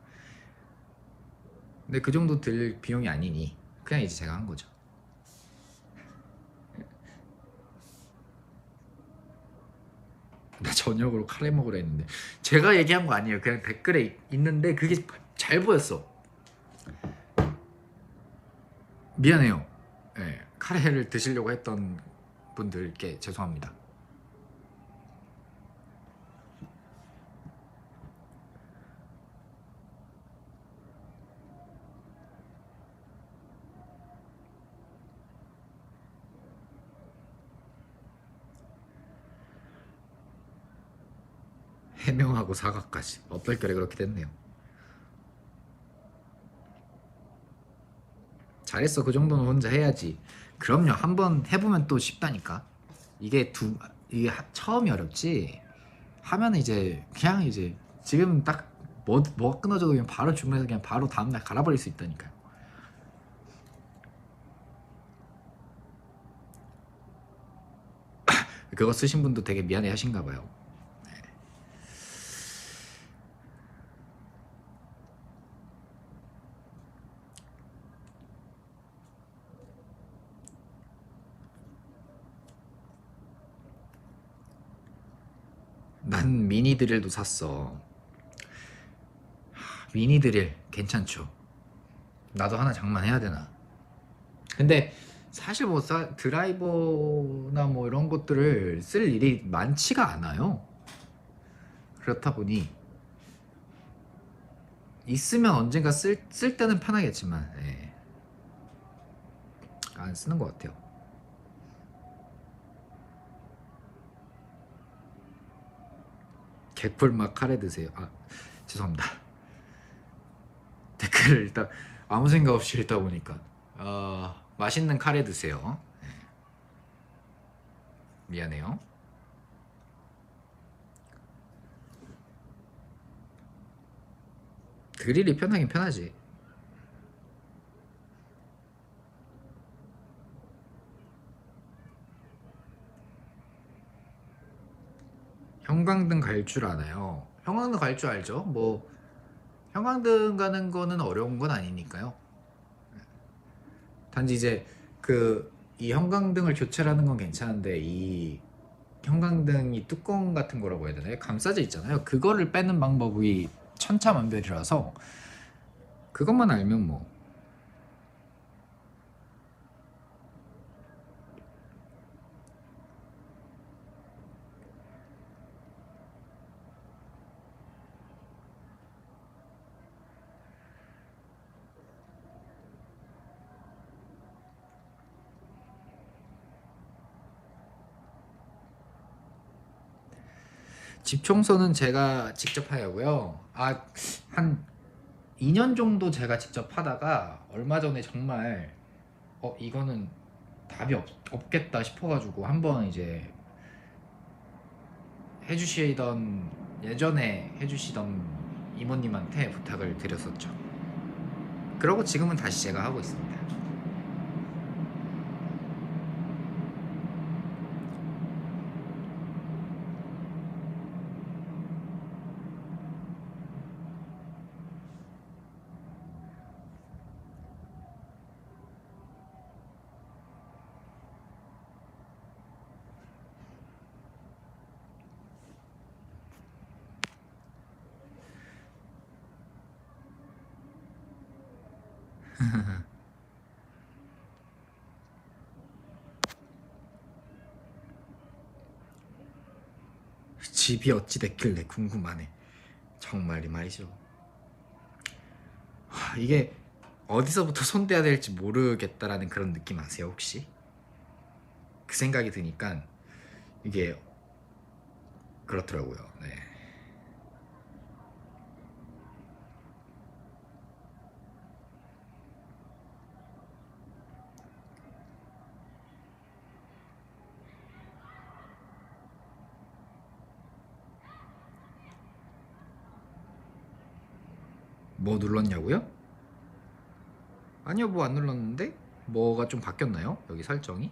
근데 그 정도 들 비용이 아니니 그냥 이제 제가 한 거죠. 나 저녁으로 카레 먹으라 했는데 제가 얘기한 거 아니에요. 그냥 댓글에 있는데 그게 잘 보였어. 미안해요. 예, 카레를 드시려고 했던 분들께 죄송합니다. 해명하고 사과까지 어떨결에 그렇게 됐네요. 잘했어. 그 정도는 혼자 해야지. 그럼요. 한번 해보면 또 쉽다니까. 이게 처음이 어렵지. 하면 이제 그냥 이제 지금 딱 뭐가 끊어져도 그냥 바로 주문해서 그냥 바로 다음날 갈아버릴 수 있다니까요. 그거 쓰신 분도 되게 미안해 하신가 봐요. 난 미니 드릴도 샀어. 미니 드릴 괜찮죠. 나도 하나 장만해야 되나. 근데 사실 뭐 드라이버나 뭐 이런 것들을 쓸 일이 많지가 않아요. 그렇다 보니 있으면 언젠가 쓸 때는 편하겠지만 예. 안 쓰는 것 같아요. 개꿀맛 카레 드세요. 아, 죄송합니다. 댓글을 일단 아무 생각 없이 읽다 보니까 맛있는 카레 드세요. 예. 미안해요. 그릴이 편하긴 편하지. 형광등 갈 줄 아나요? 형광등 갈 줄 알죠? 뭐 형광등 가는 거는 어려운 건 아니니까요. 단지 이제 그 이 형광등을 교체를 하는 건 괜찮은데 이 형광등이 뚜껑 같은 거라고 해야 되나요? 감싸져 있잖아요. 그거를 빼는 방법이 천차만별이라서 그것만 알면 뭐. 집 청소는 제가 직접 하려고요. 한 2년 정도 제가 직접 하다가 얼마 전에 정말 이거는 답이 없겠다 싶어가지고 한번 이제 예전에 해주시던 이모님한테 부탁을 드렸었죠. 그러고 지금은 다시 제가 하고 있습니다. 집이 어찌 됐길래 궁금하네. 정말 이 말이죠. 이게 어디서부터 손대야 될지 모르겠다라는 그런 느낌 아세요 혹시? 그 생각이 드니까 이게 그렇더라고요. 네. 뭐 눌렀냐고요? 아니요, 뭐 안 눌렀는데? 뭐가 좀 바뀌었나요? 여기 설정이?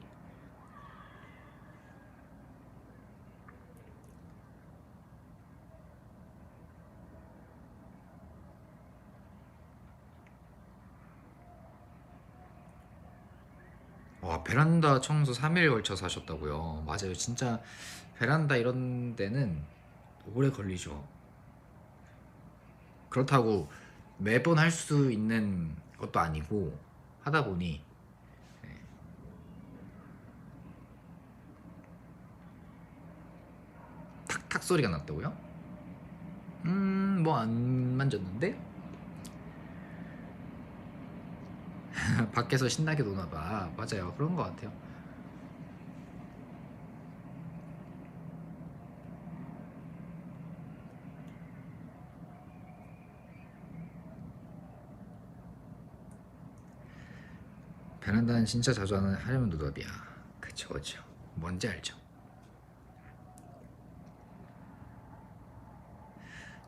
와, 베란다 청소 3일 걸쳐서 하셨다고요? 맞아요. 진짜 베란다 이런 데는 오래 걸리죠. 그렇다고 매번 할 수 있는 것도 아니고 하다 보니 탁탁 소리가 났다고요? 뭐 안 만졌는데? 밖에서 신나게 노나봐. 맞아요. 그런 것 같아요. 베란다는 진짜 자주 하려면 노답이야. 그쵸, 그쵸. 뭔지 알죠.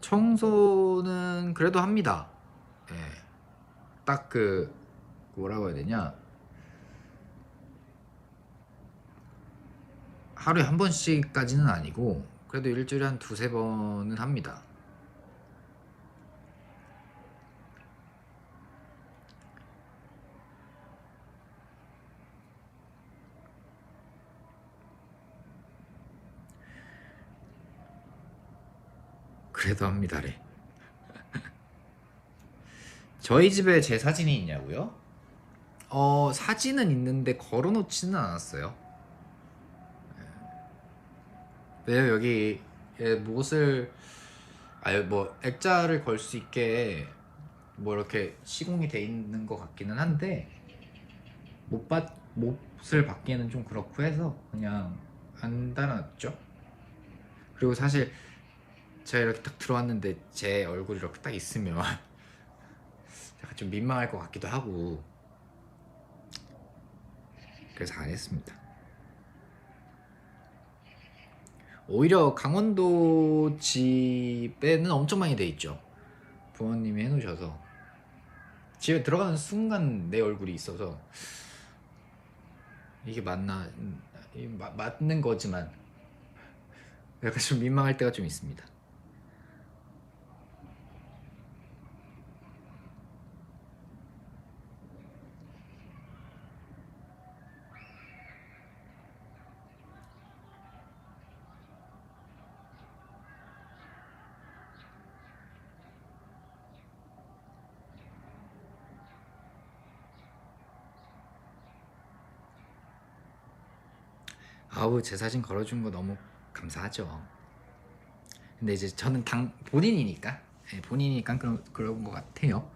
청소는 그래도 합니다. 예. 딱 뭐라고 해야 되냐. 하루에 한 번씩까지는 아니고 그래도 일주일에 한 두세 번은 합니다. 그래도 합니다래. 저희 집에 제 사진이 있냐고요? 사진은 있는데 걸어놓지는 않았어요. 왜요? 여기 못을 뭐 액자를 걸 수 있게 뭐 이렇게 시공이 돼 있는 것 같기는 한데 못을 받기에는 좀 그렇고 해서 그냥 안 달아놨죠. 그리고 사실 제가 이렇게 딱 들어왔는데 제 얼굴이 이렇게 딱 있으면 약간 좀 민망할 것 같기도 하고 그래서 안 했습니다. 오히려 강원도 집에는 엄청 많이 돼 있죠. 부모님이 해놓으셔서 집에 들어가는 순간 내 얼굴이 있어서 이게 맞나 맞는 거지만 약간 좀 민망할 때가 좀 있습니다. 아우, 제 사진 걸어준 거 너무 감사하죠. 근데 이제 저는 본인이니까, 예, 본인이니까 그런 것 같아요.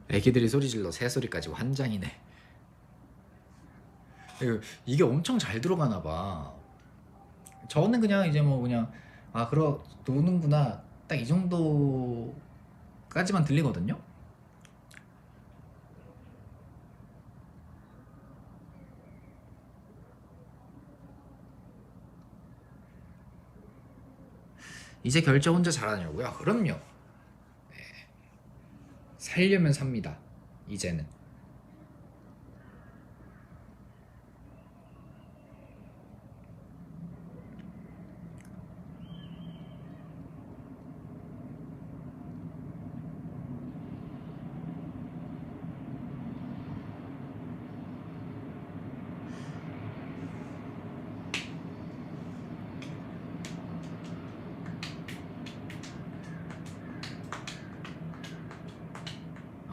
애기들이 소리 질러 새소리까지 환장이네. 이게 엄청 잘 들어가나 봐. 저는 그냥 이제 뭐 그냥 노는구나 딱 이 정도까지만 들리거든요. 이제 결제 혼자 잘하냐고요? 그럼요. 살려면 삽니다. 이제는.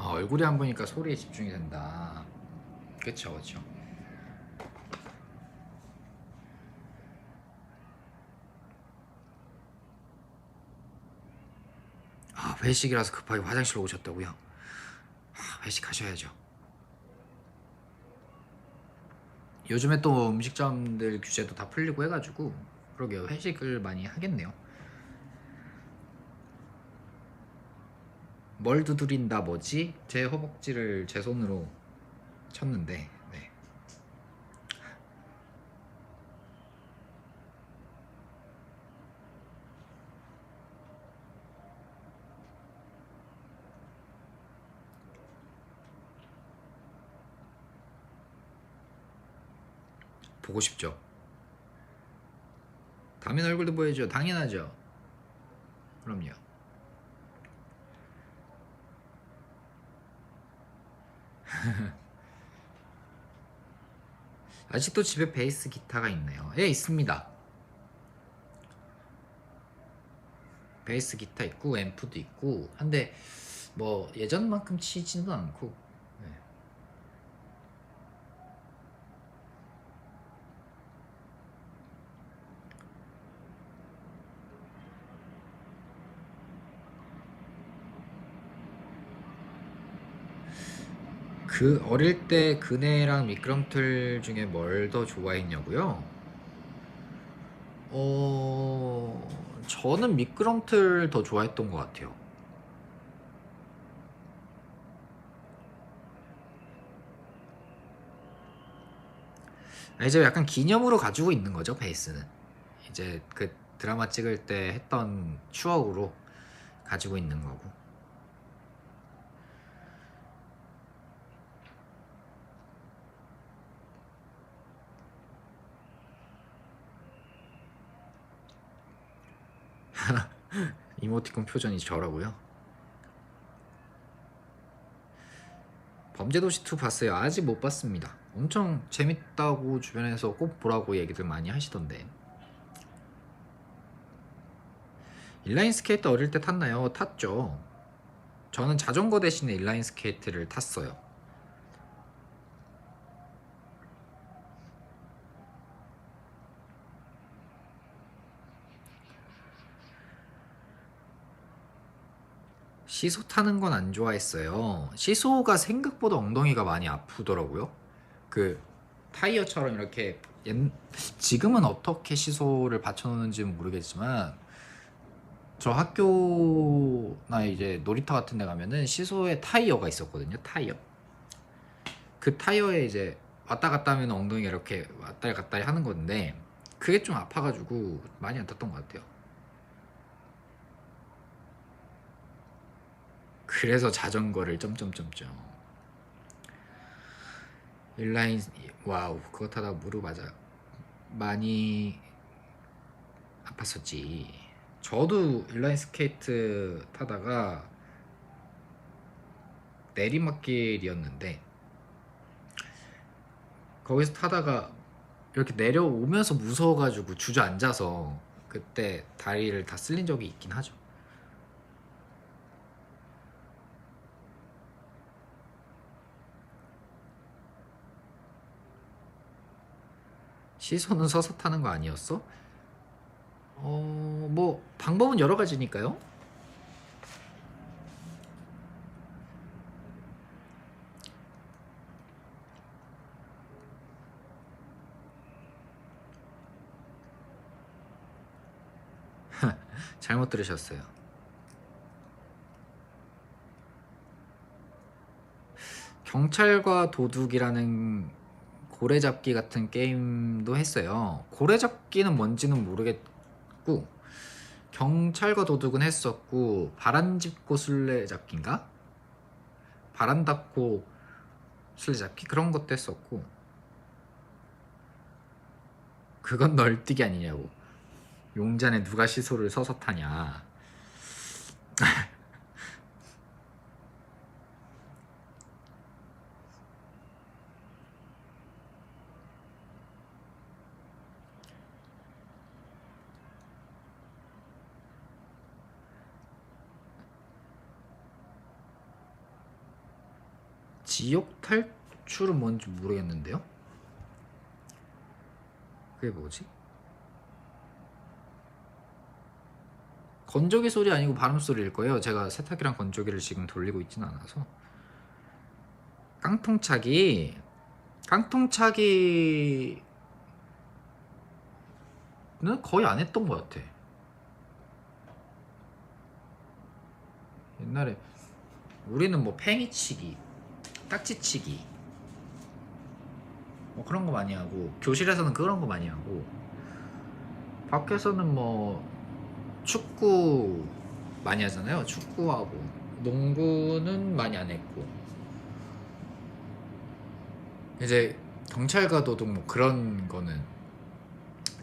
얼굴이 안 보니까 소리에 집중이 된다. 그쵸, 그쵸. 회식이라서 급하게 화장실로 오셨다고요? 회식하셔야죠. 요즘에 또 음식점들 규제도 다 풀리고 해가지고 그러게요. 회식을 많이 하겠네요. 뭘 두드린다 뭐지? 제 허벅지를 제 손으로 쳤는데, 네. 보고 싶죠. 다면 얼굴도 보여줘. 당연하죠. 그럼요. 아직도 집에 베이스 기타가 있네요. 예, 있습니다. 베이스 기타 있고 앰프도 있고 한데 뭐 예전만큼 치지는 않고. 네. 그 어릴 때 그네랑 미끄럼틀 중에 뭘 더 좋아했냐고요? 저는 미끄럼틀 더 좋아했던 것 같아요. 이제 약간 기념으로 가지고 있는 거죠, 베이스는. 이제 그 드라마 찍을 때 했던 추억으로 가지고 있는 거고. 이모티콘 표정이 저라고요? 범죄도시2 봤어요? 아직 못 봤습니다. 엄청 재밌다고 주변에서 꼭 보라고 얘기들 많이 하시던데. 인라인 스케이트 어릴 때 탔나요? 탔죠. 저는 자전거 대신에 인라인 스케이트를 탔어요. 시소 타는 건 안 좋아했어요. 시소가 생각보다 엉덩이가 많이 아프더라고요. 그 타이어처럼 이렇게 지금은 어떻게 시소를 받쳐놓는지는 모르겠지만 저 학교나 이제 놀이터 같은 데 가면은 시소에 타이어가 있었거든요. 타이어. 그 타이어에 이제 왔다 갔다 하면 엉덩이가 이렇게 왔다리 갔다리 하는 건데 그게 좀 아파가지고 많이 안 탔던 것 같아요. 그래서 자전거를 점점점점. 인라인 와우 그거 타다 무릎 맞아 많이 아팠었지. 저도 인라인 스케이트 타다가 내리막길이었는데 거기서 타다가 이렇게 내려오면서 무서워가지고 주저앉아서 그때 다리를 다 쓸린 적이 있긴 하죠. 시소는 서서 타는 거 아니었어? 뭐 방법은 여러 가지니까요. 잘못 들으셨어요. 경찰과 도둑이라는 고래잡기 같은 게임도 했어요. 고래잡기는 뭔지는 모르겠고 경찰과 도둑은 했었고 바람짚고 술래잡기인가? 바람 닫고 술래잡기 그런 것도 했었고. 그건 널뛰기 아니냐고. 용잔에 누가 시소를 서서 타냐. 지옥 탈출은 뭔지 모르겠는데요? 그게 뭐지? 건조기 소리 아니고 바람 소리일 거예요. 제가 세탁기랑 건조기를 지금 돌리고 있지는 않아서. 깡통차기 깡통차기는 거의 안 했던 것 같아. 옛날에 우리는 뭐 팽이치기, 딱지치기 뭐 그런 거 많이 하고, 교실에서는 그런 거 많이 하고, 밖에서는 뭐 축구 많이 하잖아요. 축구하고 농구는 많이 안 했고, 이제 경찰과 도둑 뭐 그런 거는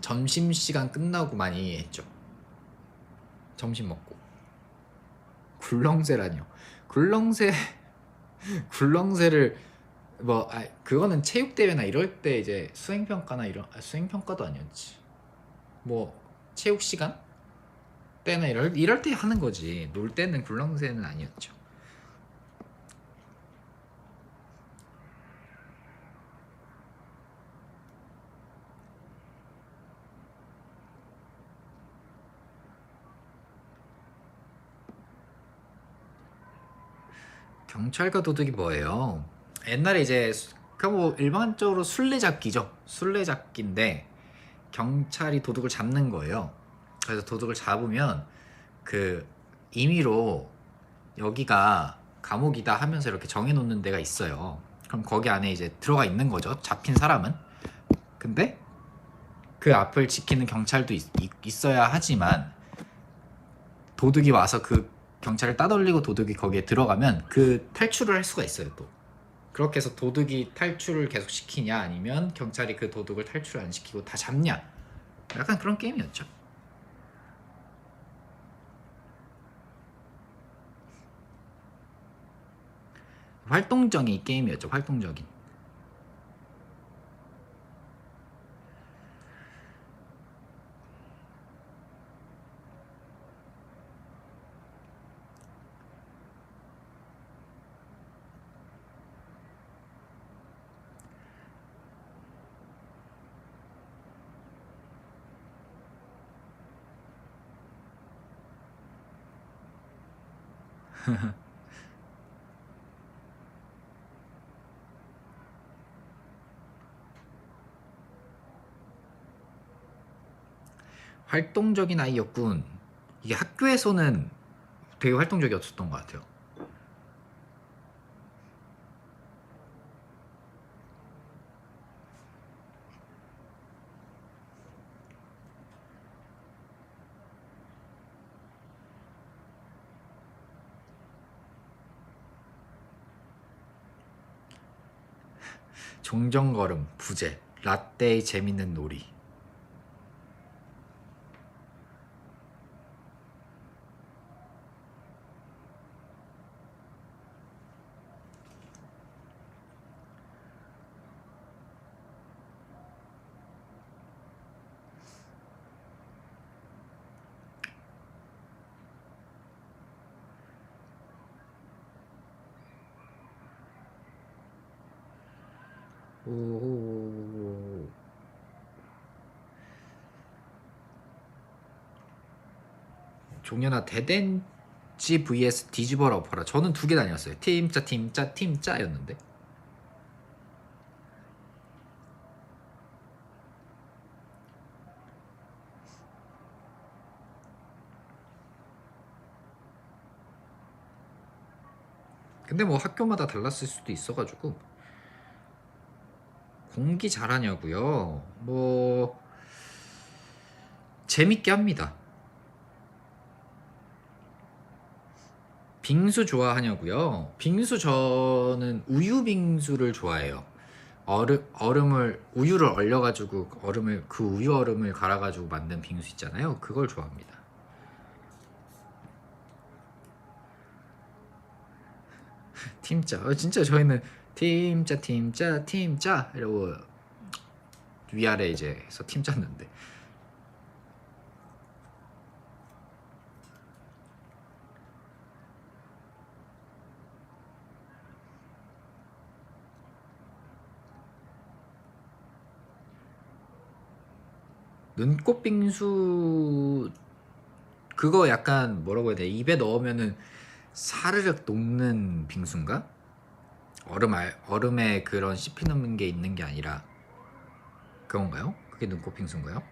점심시간 끝나고 많이 했죠. 점심 먹고. 굴렁쇠라뇨. 굴렁쇠 굴렁쇠를 뭐 그거는 체육대회나 이럴 때 이제 수행평가나 이런 수행평가도 아니었지. 뭐 체육시간 때나 이럴 때 하는 거지. 놀 때는 굴렁쇠는 아니었죠. 경찰과 도둑이 뭐예요? 옛날에 이제 그뭐 일반적으로 술래잡기죠. 술래잡기인데 경찰이 도둑을 잡는 거예요. 그래서 도둑을 잡으면 그 임의로 여기가 감옥이다 하면서 이렇게 정해놓는 데가 있어요. 그럼 거기 안에 이제 들어가 있는 거죠. 잡힌 사람은. 근데 그 앞을 지키는 경찰도 있어야 하지만 도둑이 와서 그 경찰을 따돌리고 도둑이 거기에 들어가면 그 탈출을 할 수가 있어요. 또 그렇게 해서 도둑이 탈출을 계속 시키냐 아니면 경찰이 그 도둑을 탈출을 안 시키고 다 잡냐, 약간 그런 게임이었죠. 활동적인 게임이었죠. 활동적인. 활동적인 아이였군. 이게 학교에서는 되게 활동적이었던 것 같아요. 종정걸음 부재 라떼의 재밌는 놀이. 오. 종현아 대댄지 vs 뒤집어라 엎어라. 저는 두 개 다녔어요. 팀짜였는데. 근데 뭐 학교마다 달랐을 수도 있어가지고. 공기 잘하냐고요? 뭐 재밌게 합니다. 빙수 좋아하냐고요? 빙수 저는 우유 빙수를 좋아해요. 얼음을 우유를 얼려가지고 얼음을 그 우유 얼음을 갈아가지고 만든 빙수 있잖아요. 그걸 좋아합니다. 팀짜. 진짜 저희는 팀짜 이러고 위아래 이제 해서 팀 짰는데. 눈꽃 빙수 그거 약간 뭐라고 해야 돼? 입에 넣으면은 사르륵 녹는 빙수인가? 얼음에 그런 씹히는 게 있는 게 아니라 그건가요? 그게 눈꽃 빙수인가요?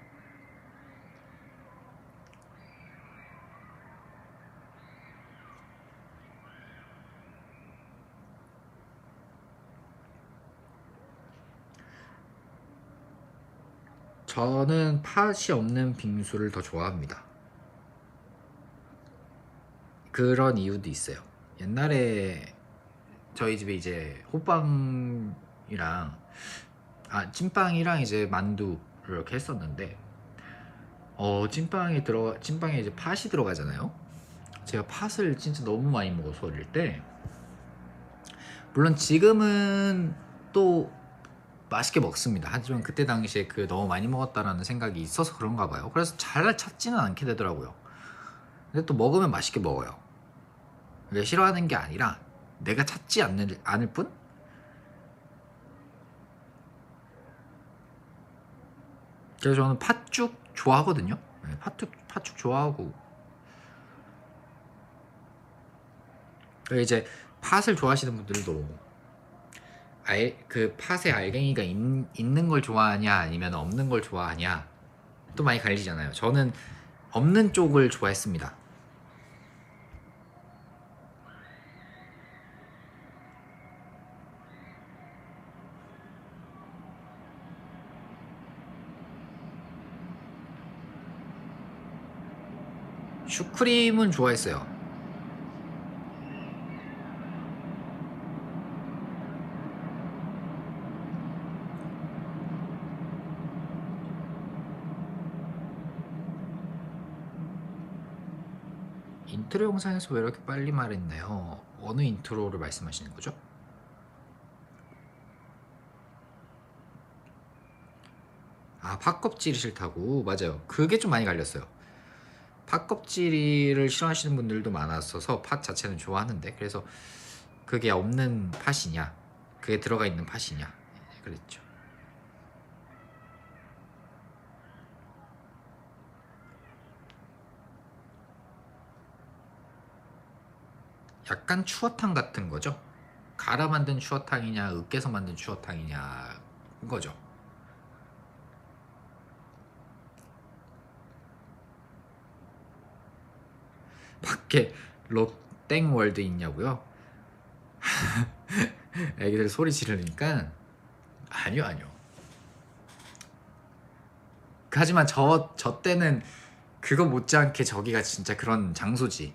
저는 팥이 없는 빙수를 더 좋아합니다. 그런 이유도 있어요. 옛날에 저희 집에 이제 호빵이랑 찐빵이랑 이제 만두 이렇게 했었는데 찐빵에 이제 팥이 들어가잖아요. 제가 팥을 진짜 너무 많이 먹어서 어릴 때. 물론 지금은 또 맛있게 먹습니다. 하지만 그때 당시에 그 너무 많이 먹었다라는 생각이 있어서 그런가 봐요. 그래서 잘 찾지는 않게 되더라고요. 근데 또 먹으면 맛있게 먹어요. 그게 싫어하는 게 아니라 내가 찾지 않을 뿐? 그래서 저는 팥죽 좋아하거든요. 네, 팥죽 좋아하고. 이제 팥을 좋아하시는 분들도 그 팥에 알갱이가 있는 걸 좋아하냐 아니면 없는 걸 좋아하냐 또 많이 갈리잖아요. 저는 없는 쪽을 좋아했습니다. 슈크림은 좋아했어요. 인트로 영상에서 왜 이렇게 빨리 말했나요? 어느 인트로를 말씀하시는 거죠? 팥껍질이 싫다고. 맞아요. 그게 좀 많이 갈렸어요. 팥껍질을 싫어하시는 분들도 많았어서 팥 자체는 좋아하는데, 그래서 그게 없는 팥이냐 그게 들어가 있는 팥이냐 그랬죠. 약간 추어탕 같은 거죠. 갈아 만든 추어탕이냐 으깨서 만든 추어탕이냐 거죠. 밖에 롯땡월드 있냐고요? 애기들 소리 지르니까 아니요. 하지만 저 때는 그거 못지않게 저기가 진짜 그런 장소지.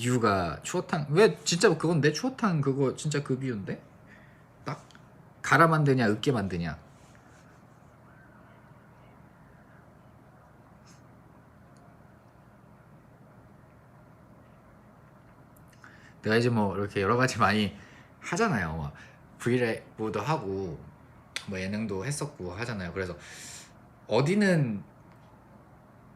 비유가 추어탕 왜 진짜 그건데 추어탕 그거 진짜 그 비유인데 딱 갈아 만드냐 으깨 만드냐. 내가 이제 뭐 이렇게 여러 가지 많이 하잖아요. 막 브이로그도 하고 뭐 예능도 했었고 하잖아요. 그래서 어디는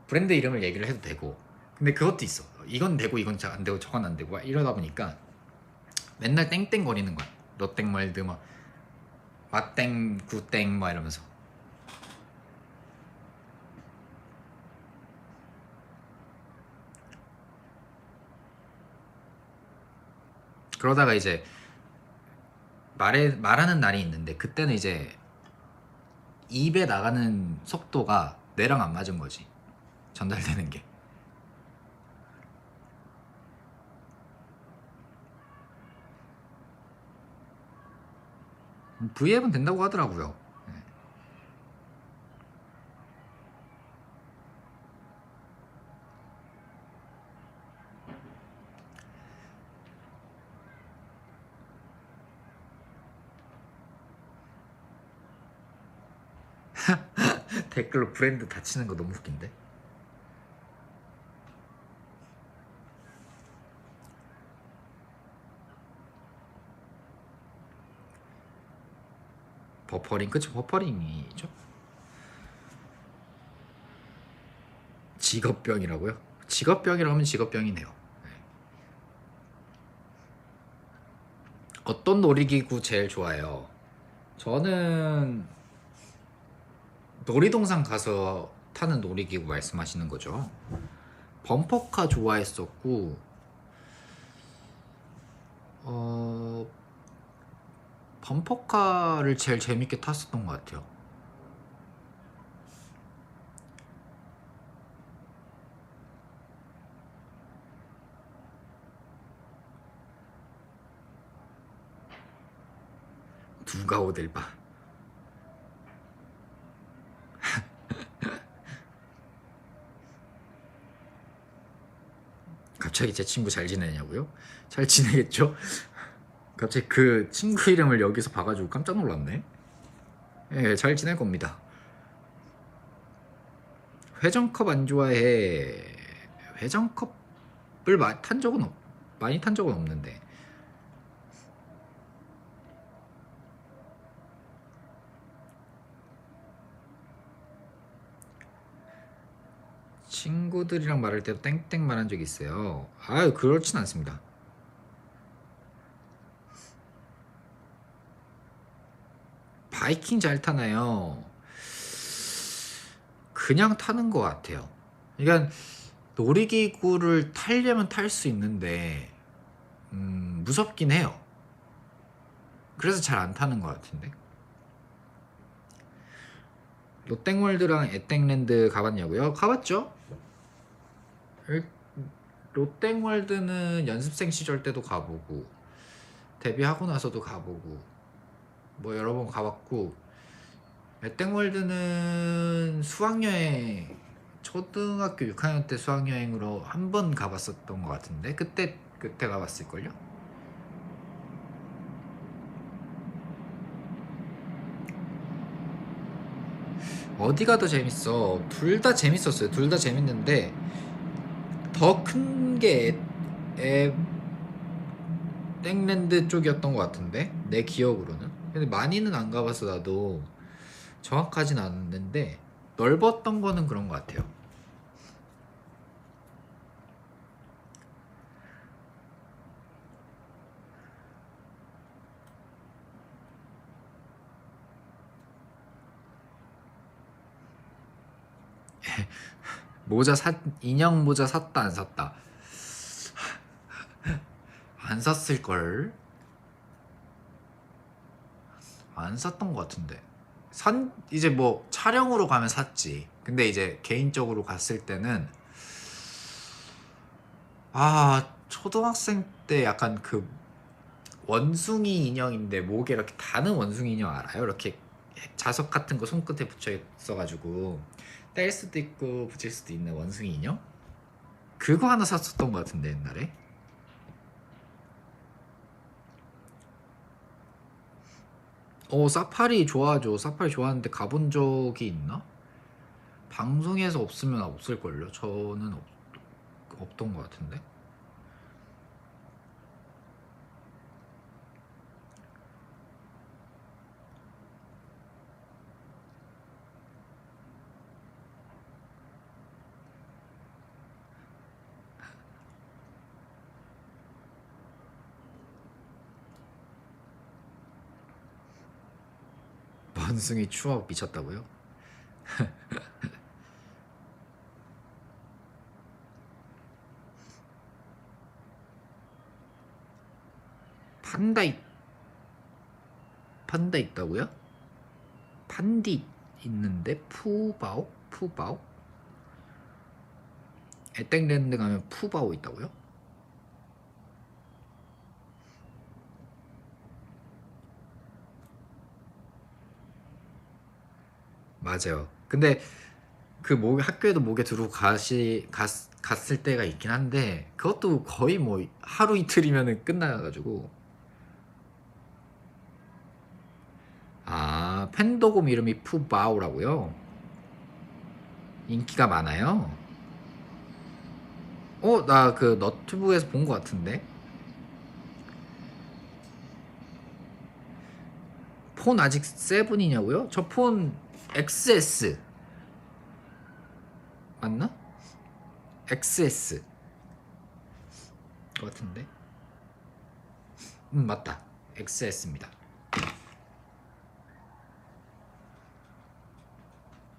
브랜드 이름을 얘기를 해도 되고 근데 그것도 있어. 이건 되고 이건 잘 안 되고 저건 안 되고 막 이러다 보니까 맨날 땡땡거리는 거야. 롯땡월드 뭐 맛땡 구땡 막 이러면서 그러다가 이제 말하는 날이 있는데 그때는 이제 입에 나가는 속도가 뇌랑 안 맞은 거지. 전달되는 게. V앱은 된다고 하더라고요. 네. 댓글로 브랜드 다치는 거 너무 웃긴데? 버퍼링 그쵸 버퍼링이죠. 직업병이라고요? 직업병이라고 하면 직업병이네요. 네. 어떤 놀이기구 제일 좋아해요? 저는 놀이동산 가서 타는 놀이기구 말씀하시는 거죠? 범퍼카 좋아했었고 범퍼카를 제일 재밌게 탔었던 것 같아요. 누가 오들 봐. 갑자기 제 친구 잘 지내냐고요? 잘 지내겠죠? 갑자기 그 친구 이름을 여기서 봐가지고 깜짝 놀랐네. 예, 잘 지낼 겁니다. 회전컵 안 좋아해. 회전컵을 많이 탄 적은 없는데. 친구들이랑 말할 때도 땡땡 말한 적 있어요. 아유 그렇진 않습니다. 바이킹 잘 타나요? 그냥 타는 것 같아요. 그러니까 놀이기구를 타려면 탈 수 있는데 무섭긴 해요. 그래서 잘 안 타는 것 같은데. 롯땡월드랑 에땡랜드 가봤냐고요? 가봤죠? 롯땡월드는 연습생 시절 때도 가보고 데뷔하고 나서도 가보고 뭐 여러 번 가봤고 에땡월드는 수학여행 초등학교 6학년 때 수학여행으로 한 번 가봤었던 것 같은데 그때 가봤을걸요? 어디가 더 재밌어? 둘 다 재밌었어요. 둘 다 재밌는데 더 큰 게 땡랜드 쪽이었던 것 같은데 내 기억으로는. 근데 많이는 안 가봐서 나도 정확하진 않는데 넓었던 거는 그런 것 같아요. 인형 모자 샀다 안 샀다? 안 샀을걸? 안 샀던 것 같은데 이제 뭐 촬영으로 가면 샀지. 근데 이제 개인적으로 갔을 때는 초등학생 때 약간 그 원숭이 인형인데 목에 이렇게 다는 원숭이 인형 알아요? 이렇게 자석 같은 거 손끝에 붙여 있어가지고 뗄 수도 있고 붙일 수도 있는 원숭이 인형? 그거 하나 샀었던 것 같은데 옛날에. 사파리 좋아하죠. 사파리 좋아하는데 가본 적이 있나? 방송에서 없으면 없을걸요. 저는 없던 것 같은데. 원숭이 추억 미쳤다고요? 판다 판다 있다고요? 판디 있는데 푸바오? 푸바오? 에땡랜드 가면 푸바오 있다고요? 맞아요. 근데 학교에도 목에 두르고 갔을 때가 있긴 한데 그것도 거의 뭐 하루 이틀이면 끝나가지고. 아, 팬더곰 이름이 푸바오라고요? 인기가 많아요? 나 그 너튜브에서 본 것 같은데. 폰 아직 세븐이냐고요? 저 폰 XS 맞나? XS 것 같은데. 맞다. XS입니다.